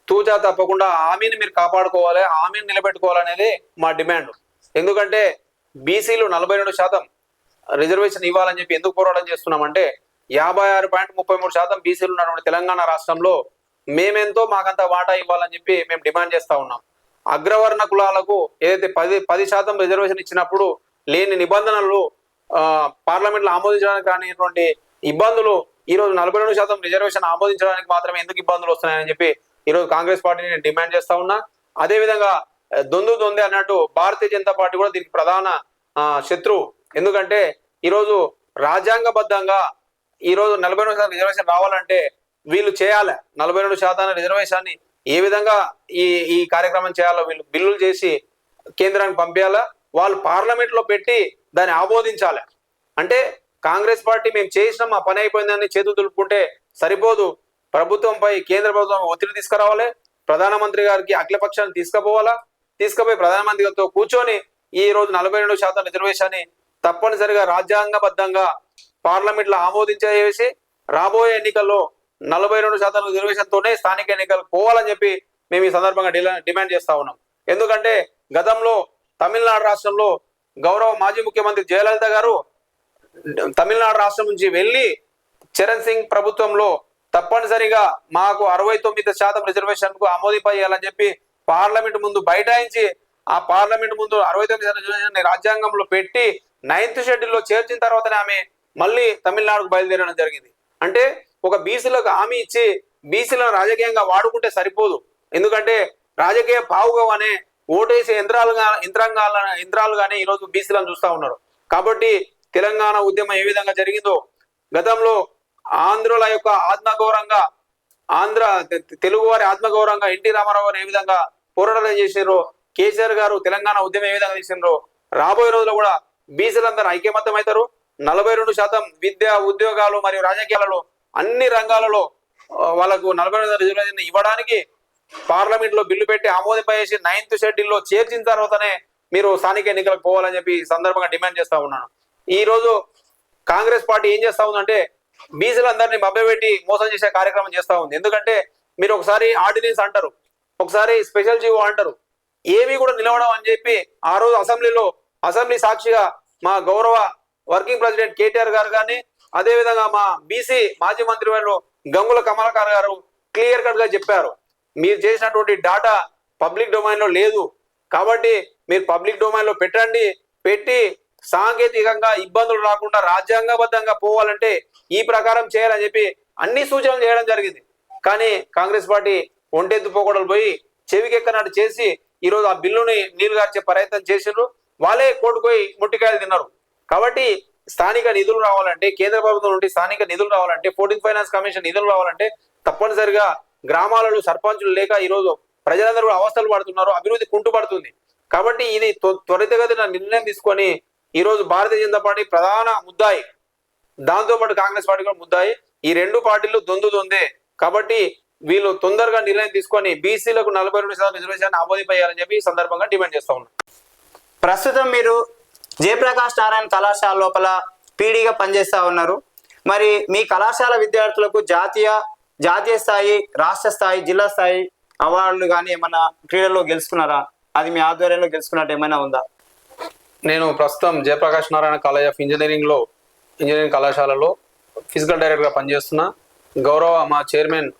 తూచా తప్పకుండా హామీని మీరు కాపాడుకోవాలి, హామీని నిలబెట్టుకోవాలనేది మా డిమాండ్. ఎందుకంటే బీసీలు 42% రిజర్వేషన్ ఇవ్వాలని చెప్పి ఎందుకు పోరాటం చేస్తున్నామంటే 56.33% బీసీలు ఉన్నటువంటి తెలంగాణ రాష్ట్రంలో మేమెంతో మాకంత వాటా ఇవ్వాలని చెప్పి మేము డిమాండ్ చేస్తా ఉన్నాం. అగ్రవర్ణ కులాలకు ఏదైతే 10% రిజర్వేషన్ ఇచ్చినప్పుడు లేని నిబంధనలు పార్లమెంట్లో ఆమోదించడానికి రానిటువంటి ఇబ్బందులు ఈరోజు 42% రిజర్వేషన్ ఆమోదించడానికి మాత్రమే ఎందుకు ఇబ్బందులు వస్తున్నాయని చెప్పి ఈరోజు కాంగ్రెస్ పార్టీని నేను డిమాండ్ చేస్తా ఉన్నా. అదేవిధంగా దొందే అన్నట్టు భారతీయ జనతా పార్టీ కూడా దీనికి ప్రధాన శత్రువు. ఎందుకంటే ఈరోజు రాజ్యాంగబద్ధంగా ఈరోజు 42% రిజర్వేషన్ రావాలంటే వీళ్ళు చేయాలి. 42% రిజర్వేషన్ని ఏ విధంగా ఈ కార్యక్రమం చేయాలో వీళ్ళు బిల్లులు చేసి కేంద్రానికి పంపించాలా, వాళ్ళు పార్లమెంట్ లో పెట్టి దాన్ని ఆమోదించాలి. అంటే కాంగ్రెస్ పార్టీ మేము చేసినాం మా పని అయిపోయిందని చేతులు దులుపుకుంటే సరిపోదు. ప్రభుత్వంపై కేంద్ర ప్రభుత్వం ఒత్తిడి తీసుకురావాలి, ప్రధానమంత్రి గారికి అఖిలపక్షాన్ని తీసుకుపోయి ప్రధానమంత్రితో కూర్చొని ఈ రోజు 42% రిజర్వేషన్ తప్పనిసరిగా రాజ్యాంగబద్ధంగా పార్లమెంట్ లో ఆమోదించేసి రాబోయే ఎన్నికల్లో 42% రిజర్వేషన్ తోనే స్థానిక ఎన్నికలకు పోవాలని చెప్పి మేము ఈ సందర్భంగా డిమాండ్ చేస్తా ఉన్నాం. ఎందుకంటే గతంలో తమిళనాడు రాష్ట్రంలో గౌరవ మాజీ ముఖ్యమంత్రి జయలలిత గారు తమిళనాడు రాష్ట్రం నుంచి వెళ్ళి చరణ్ సింగ్ ప్రభుత్వంలో తప్పనిసరిగా మాకు 69% రిజర్వేషన్ కు ఆమోదింపజేయాలని చెప్పి పార్లమెంట్ ముందు బైఠాయించి ఆ పార్లమెంట్ ముందు 69% రిజర్వేషన్ రాజ్యాంగంలో పెట్టి 9th షెడ్యూల్లో చేర్చిన తర్వాతనే ఆమె మళ్ళీ తమిళనాడుకు బయలుదేరడం జరిగింది. అంటే ఒక బీసీలకు హామీ ఇచ్చి బీసీలను రాజకీయంగా వాడుకుంటే సరిపోదు. ఎందుకంటే రాజకీయ పావుగానే ఓటేసే యంత్రాలుగానే ఈరోజు బీసీలను చూస్తా ఉన్నారు. కాబట్టి తెలంగాణ ఉద్యమం ఏ విధంగా జరిగిందో, గతంలో ఆంధ్రుల యొక్క ఆత్మగౌరవంగా తెలుగు వారి ఆత్మగౌరవంగా ఎన్టీ రామారావు గారు ఏ విధంగా పోరాటం చేసినారో, కేసీఆర్ గారు తెలంగాణ ఉద్యమం ఏ విధంగా చేసినారో, రాబోయే రోజుల్లో కూడా బీసీలందరూ ఐక్యమత్యం అవుతారు. 42% విద్య, ఉద్యోగాలు మరియు రాజకీయాలలో అన్ని రంగాలలో వాళ్ళకు 42% రిజర్వేషన్ ఇవ్వడానికి పార్లమెంట్ లో బిల్లు పెట్టి ఆమోదింపజేసి 9th షెడ్యూల్లో చేర్చిన తర్వాతనే మీరు స్థానిక ఎన్నికలకు పోవాలని చెప్పి సందర్భంగా డిమాండ్ చేస్తా ఉన్నాను. ఈ రోజు కాంగ్రెస్ పార్టీ ఏం చేస్తా ఉందంటే బీసీలందరినీ మభ్యపెట్టి మోసం చేసే కార్యక్రమం చేస్తా ఉంది. ఎందుకంటే మీరు ఒకసారి ఆర్డినెన్స్ అంటారు, ఒకసారి స్పెషల్ జీవో అంటారు, ఏవి కూడా నిలవడం అని చెప్పి ఆ రోజు అసెంబ్లీ సాక్షిగా మా గౌరవ వర్కింగ్ ప్రెసిడెంట్ కేటీఆర్ గారు కానీ అదేవిధంగా మా బీసీ మాజీ మంత్రి వాళ్ళు గంగుల కమలాకర్ గారు క్లియర్ కట్ గా చెప్పారు, మీరు చేసినటువంటి డాటా పబ్లిక్ డొమైన్ లో లేదు కాబట్టి మీరు పబ్లిక్ డొమైన్ లో పెట్టి సాంకేతికంగా ఇబ్బందులు రాకుండా రాజ్యాంగబద్ధంగా పోవాలంటే ఈ ప్రకారం చేయాలని చెప్పి అన్ని సూచనలు చేయడం జరిగింది. కానీ కాంగ్రెస్ పార్టీ ఒంటెత్తు పోకడలు పోయి చెవికెక్కనట్టు చేసి ఈరోజు ఆ బిల్లుని నీళ్లుగార్చే ప్రయత్నం చేసిండ్రు. వాళ్ళే కోటుపోయి ముట్టికాయలు తిన్నారు. కాబట్టి స్థానిక నిధులు రావాలంటే, కేంద్ర ప్రభుత్వం నుండి స్థానిక నిధులు రావాలంటే, 14th ఫైనాన్స్ కమిషన్ నిధులు రావాలంటే తప్పనిసరిగా గ్రామాలలో సర్పంచులు లేక ఈరోజు ప్రజలందరూ అవస్థలు పడుతున్నారు, అభివృద్ధి కుంటుపడుతుంది. కాబట్టి ఇది త్వరితగతిన నిర్ణయం తీసుకొని ఈరోజు భారతీయ జనతా పార్టీ ప్రధాన ముద్దాయి, దాంతోపాటు కాంగ్రెస్ పార్టీ కూడా ముద్దాయి. ఈ రెండు పార్టీలు దొందే. కాబట్టి వీళ్ళు తొందరగా నిర్ణయం తీసుకొని బీసీలకు 42% రిజర్వేషన్ ఆమోదింపజేయాలని చెప్పి ఈ సందర్భంగా డిమాండ్ చేస్తా ఉన్నాం. ప్రస్తుతం మీరు జయప్రకాష్ నారాయణ కళాశాల లోపల పీడీగా పనిచేస్తా ఉన్నారు. మరి మీ కళాశాల విద్యార్థులకు జాతీయ స్థాయి, రాష్ట్ర స్థాయి, జిల్లా స్థాయి అవార్డులు కానీ ఏమైనా క్రీడల్లో గెలుచుకున్నారా? అది మీ ఆధ్వర్యంలో గెలుచుకున్నట్టు ఏమైనా ఉందా? నేను ప్రస్తుతం Jayaprakash Narayana college of engineering కళాశాలలో ఫిజికల్ డైరెక్టర్గా పనిచేస్తున్నా. గౌరవ మా చైర్మన్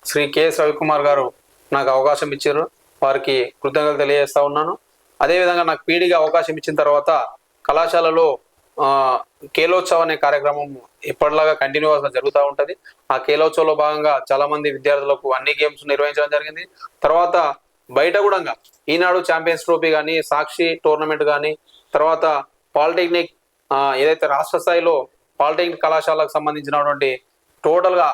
శ్రీ కెఎస్ రవికుమార్ గారు నాకు అవకాశం ఇచ్చారు, వారికి కృతజ్ఞతలు తెలియజేస్తా ఉన్నాను. అదేవిధంగా నాకు పీడీగా అవకాశం ఇచ్చిన తర్వాత కళాశాలలో ఆ, ఖేలోత్సవ్ అనే కార్యక్రమం ఎప్పటిలాగా కంటిన్యూస్గా జరుగుతూ ఉంటది. ఆ ఖేలోత్సవ్లో భాగంగా చాలా మంది విద్యార్థులకు అన్ని గేమ్స్ నిర్వహించడం జరిగింది. తర్వాత బయట కూడా ఈనాడు ఛాంపియన్స్ ట్రోఫీ కానీ, సాక్షి టోర్నమెంట్ కానీ, తర్వాత పాలిటెక్నిక్ ఏదైతే రాష్ట్ర స్థాయిలో పాలిటెక్నిక్ కళాశాలకు సంబంధించినటువంటి టోటల్ గా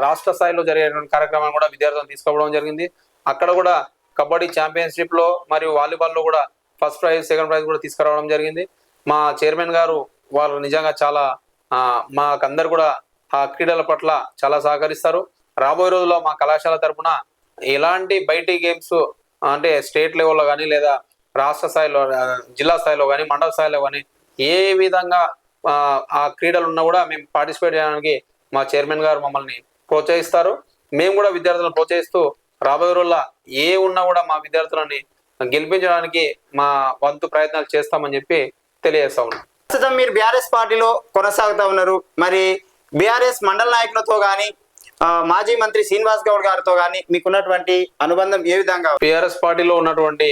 రాష్ట్ర స్థాయిలో జరిగేటువంటి కార్యక్రమాన్ని కూడా విద్యార్థులను తీసుకోవడం జరిగింది. అక్కడ కూడా కబడ్డీ ఛాంపియన్షిప్ లో మరియు వాలీబాల్ లో కూడా ఫస్ట్ ప్రైజ్, సెకండ్ ప్రైజ్ కూడా తీసుకురావడం జరిగింది. మా చైర్మన్ గారు వాళ్ళు నిజంగా చాలా మాకందరు కూడా ఆ క్రీడల పట్ల చాలా సహకరిస్తారు. రాబోయే రోజుల్లో మా కళాశాల తరపున ఎలాంటి బయటి గేమ్స్ అంటే స్టేట్ లెవెల్లో కానీ లేదా రాష్ట్ర స్థాయిలో, జిల్లా స్థాయిలో కానీ, మండల స్థాయిలో కానీ ఏ విధంగా ఆ క్రీడలు ఉన్నా కూడా మేము పార్టిసిపేట్ చేయడానికి మా చైర్మన్ గారు మమ్మల్ని ప్రోత్సహిస్తారు. మేము కూడా విద్యార్థులను ప్రోత్సహిస్తూ రాబోయే రోజుల్లో ఏ ఉన్నా కూడా మా విద్యార్థులని గెలిపించడానికి మా వంతు ప్రయత్నాలు చేస్తామని చెప్పి తెలియజేస్తా ఉన్నాం. ప్రస్తుతం మీరు బీఆర్ఎస్ పార్టీలో కొనసాగుతూ ఉన్నారు. మరి బీఆర్ఎస్ మండల నాయకులతో కానీ మాజీ మంత్రి శ్రీనివాస్ గౌడ్ గారితో కానీ మీకున్నటువంటి అనుబంధం ఏ విధంగా? బీఆర్ఎస్ పార్టీలో ఉన్నటువంటి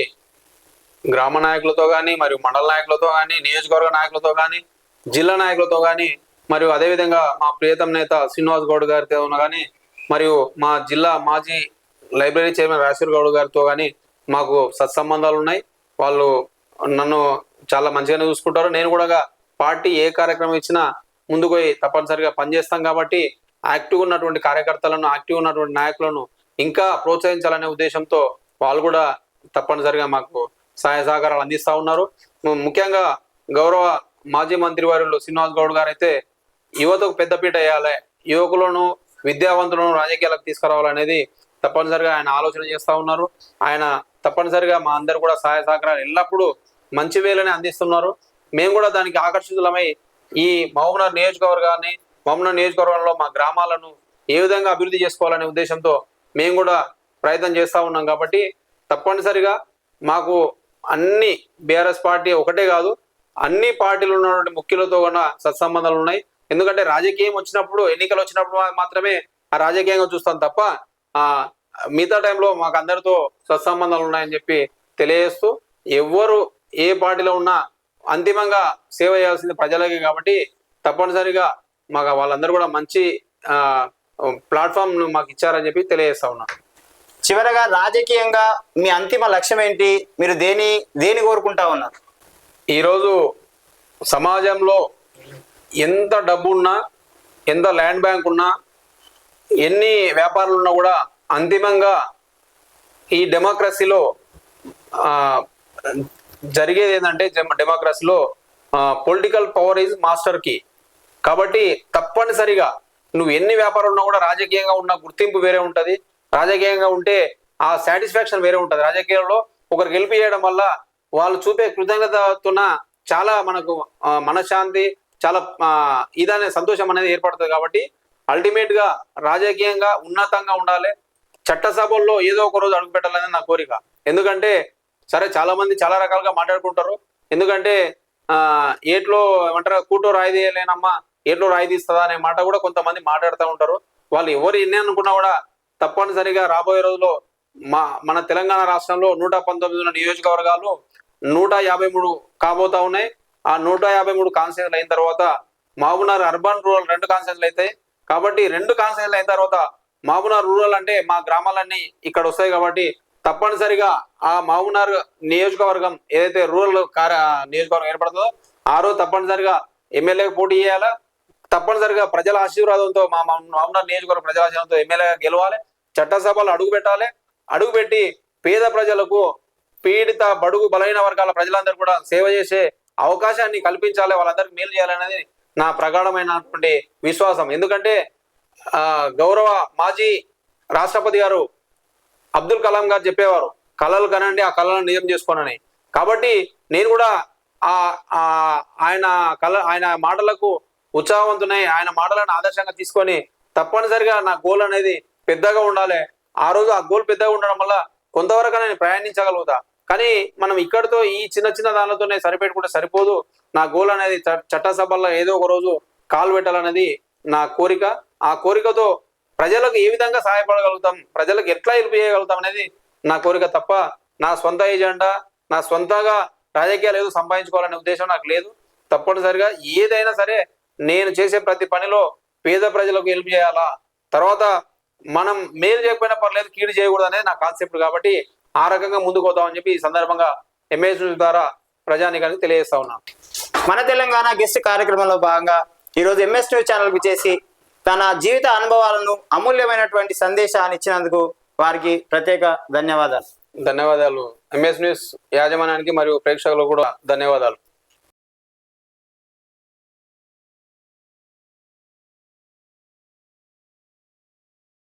గ్రామ నాయకులతో కానీ, మరియు మండల నాయకులతో కానీ, నియోజకవర్గ నాయకులతో కానీ, జిల్లా నాయకులతో కానీ, మరియు అదేవిధంగా మా ప్రియతమ నేత శ్రీనివాస్ గౌడ్ గారితో కానీ, మరియు మా జిల్లా మాజీ లైబ్రరీ చైర్మన్ రాజశేఖర్ గౌడ్ గారితో కానీ మాకు సత్సంబంధాలు ఉన్నాయి. వాళ్ళు నన్ను చాలా మంచిగానే చూసుకుంటారు. నేను కూడా పార్టీ ఏ కార్యక్రమం ఇచ్చినా ముందుకు పోయి తప్పనిసరిగా పనిచేస్తాం కాబట్టి యాక్టివ్ ఉన్నటువంటి కార్యకర్తలను, యాక్టివ్ ఉన్నటువంటి నాయకులను ఇంకా ప్రోత్సహించాలనే ఉద్దేశంతో వాళ్ళు కూడా తప్పనిసరిగా మాకు సహాయ సహకారాలు అందిస్తూ ఉన్నారు. ముఖ్యంగా గౌరవ మాజీ మంత్రి వారు శ్రీనివాస్ గౌడ్ గారు అయితే యువతకు పెద్దపీట వేయాలి, యువకులను విద్యావంతులను రాజకీయాలకు తీసుకురావాలనేది తప్పనిసరిగా ఆయన ఆలోచన చేస్తూ ఉన్నారు. ఆయన తప్పనిసరిగా మా అందరు కూడా సహాయ సహకారాలు ఎల్లప్పుడూ మంచి వేళనే అందిస్తున్నారు. మేము కూడా దానికి ఆకర్షితులమై ఈ మహబూబ్నగర్ నియోజకవర్గంలో మా గ్రామాలను ఏ విధంగా అభివృద్ధి చేసుకోవాలనే ఉద్దేశంతో మేము కూడా ప్రయత్నం చేస్తూ ఉన్నాం. కాబట్టి తప్పనిసరిగా మాకు అన్ని బీఆర్ఎస్ పార్టీ ఒకటే కాదు, అన్ని పార్టీలు ఉన్నటువంటి ముఖ్యులతో కూడా సత్సంబంధాలు ఉన్నాయి. ఎందుకంటే రాజకీయం వచ్చినప్పుడు, ఎన్నికలు వచ్చినప్పుడు మాత్రమే ఆ రాజకీయంగా చూస్తాం తప్ప మిగతా టైంలో మాకు అందరితో సత్సంబంధాలు ఉన్నాయని చెప్పి తెలియజేస్తూ, ఎవరు ఏ పార్టీలో ఉన్నా అంతిమంగా సేవ చేయాల్సింది ప్రజలకి కాబట్టి తప్పనిసరిగా మాకు వాళ్ళందరూ కూడా మంచి ప్లాట్ఫామ్ మాకు ఇచ్చారని చెప్పి తెలియజేస్తా ఉన్నా. చివరగా రాజకీయంగా మీ అంతిమ లక్ష్యం ఏంటి? మీరు దేని కోరుకుంటా ఉన్నారు? ఈరోజు సమాజంలో ఎంత డబ్బు ఉన్నా, ఎంత ల్యాండ్ బ్యాంక్ ఉన్నా, ఎన్ని వ్యాపారాలు ఉన్నా కూడా అంతిమంగా ఈ డెమోక్రసీలో జరిగేది ఏంటంటే, డెమోక్రసీలో political power is master key. కాబట్టి తప్పనిసరిగా నువ్వు ఎన్ని వ్యాపారాలు ఉన్నా కూడా రాజకీయంగా ఉన్న గుర్తింపు వేరే ఉంటుంది, రాజకీయంగా ఉంటే ఆ సాటిస్ఫాక్షన్ వేరే ఉంటుంది. రాజకీయాల్లో ఒకరు గెలిపి చేయడం వల్ల వాళ్ళు చూపే కృతజ్ఞతతోన చాలా మనకు మనశ్శాంతి, చాలా ఇదనే సంతోషం అనేది ఏర్పడుతుంది. కాబట్టి అల్టిమేట్ గా రాజకీయంగా ఉన్నతంగా ఉండాలి, చట్టసభల్లో ఏదో ఒక రోజు అడుగు పెట్టాలనేది నా కోరిక. ఎందుకంటే సరే చాలా మంది చాలా రకాలుగా మాట్లాడుకుంటారు. ఎందుకంటే ఏట్లో ఏమంటారు, కూటో రాయి తీయలేనమ్మా ఏట్లో రాయి తీస్తుందా అనే మాట కూడా కొంతమంది మాట్లాడుతూ ఉంటారు. వాళ్ళు ఎవరు ఎన్ని అనుకున్నా కూడా తప్పనిసరిగా రాబోయే రోజుల్లో మన తెలంగాణ రాష్ట్రంలో 119 నియోజకవర్గాలు 153 కాబోతా ఉన్నాయి. ఆ 153 కాన్స్టిట్యూన్సీలు అయిన తర్వాత మహబూబ్నగర్ అర్బన్ రూరల్ 2 కాన్స్టిట్యూన్సీలు అవుతాయి. కాబట్టి 2 కాన్స్టిట్యూన్సీలు అయిన తర్వాత మహబూబ్నగర్ రూరల్ అంటే మా గ్రామాలన్నీ ఇక్కడ వస్తాయి. కాబట్టి తప్పనిసరిగా ఆ మహబూబ్నగర్ నియోజకవర్గం ఏదైతే రూరల్ నియోజకవర్గం ఏర్పడుతుందో ఆ రోజు తప్పనిసరిగా ఎమ్మెల్యేగా పోటీ చేయాలా, తప్పనిసరిగా ప్రజల ఆశీర్వాదంతో మా మహబూబ్నగర్ నియోజకవర్గ ప్రజల ఆశీర్వాదంతో ఎమ్మెల్యేగా గెలవాలి, చట్టసభలు అడుగు పెట్టాలి. అడుగుపెట్టి పేద ప్రజలకు, పీడిత బడుగు బలైన వర్గాల ప్రజలందరూ కూడా సేవ చేసే అవకాశాన్ని కల్పించాలి, వాళ్ళందరికీ మేలు చేయాలనేది నా ప్రగాఢమైనటువంటి విశ్వాసం. ఎందుకంటే గౌరవ మాజీ రాష్ట్రపతి గారు అబ్దుల్ కలాం గారు చెప్పేవారు, కళలు కనండి, ఆ కళలను నిజం చేసుకోనని. కాబట్టి నేను కూడా ఆయన మాటలకు ఉత్సాహవంతునై ఆయన మాటలను ఆదర్శంగా తీసుకొని తప్పనిసరిగా నా గోల్ అనేది పెద్దగా ఉండాలి. ఆ రోజు ఆ గోల్ పెద్దగా ఉండడం వల్ల కొంతవరకు నేను ప్రయాణించగలుగుతా. కానీ మనం ఇక్కడితో ఈ చిన్న చిన్న దానిలతోనే సరిపెట్టుకుంటే సరిపోదు. నా గోల్ అనేది చట్టసభల్లో ఏదో ఒక రోజు కాలు పెట్టాలనేది నా కోరిక. ఆ కోరికతో ప్రజలకు ఏ విధంగా సహాయపడగలుగుతాం, ప్రజలకు ఎట్లా హెల్ప్ చేయగలుగుతాం అనేది నా కోరిక తప్ప నా సొంత ఏజెండా, నా సొంతగా రాజకీయాలు ఏదో సంపాదించుకోవాలనే ఉద్దేశం నాకు లేదు. తప్పనిసరిగా ఏదైనా సరే నేను చేసే ప్రతి పనిలో పేద ప్రజలకు హెల్ప్ చేయాలా, తర్వాత మనం మేలు చేయకపోయినా పర్లేదు కీడు చేయకూడదు అనేది నా కాన్సెప్ట్. కాబట్టి ఆ రకంగా ముందుకు పోతామని చెప్పి ఈ సందర్భంగా ఎంఎస్ న్యూస్ ద్వారా ప్రజానికానికి తెలియజేస్తా ఉన్నాను. మన తెలంగాణ గెస్ట్ కార్యక్రమంలో భాగంగా ఈరోజు ఎంఎస్ న్యూస్ ఛానల్కి చేసి తన జీవిత అనుభవాలను అమూల్యమైనటువంటి సందేశాన్ని ఇచ్చినందుకు వారికి ప్రత్యేక ధన్యవాదాలు. ధన్యవాదాలు. ఎంఎస్ న్యూస్ యాజమాన్యానికి మరియు ప్రేక్షకులకు కూడా ధన్యవాదాలు.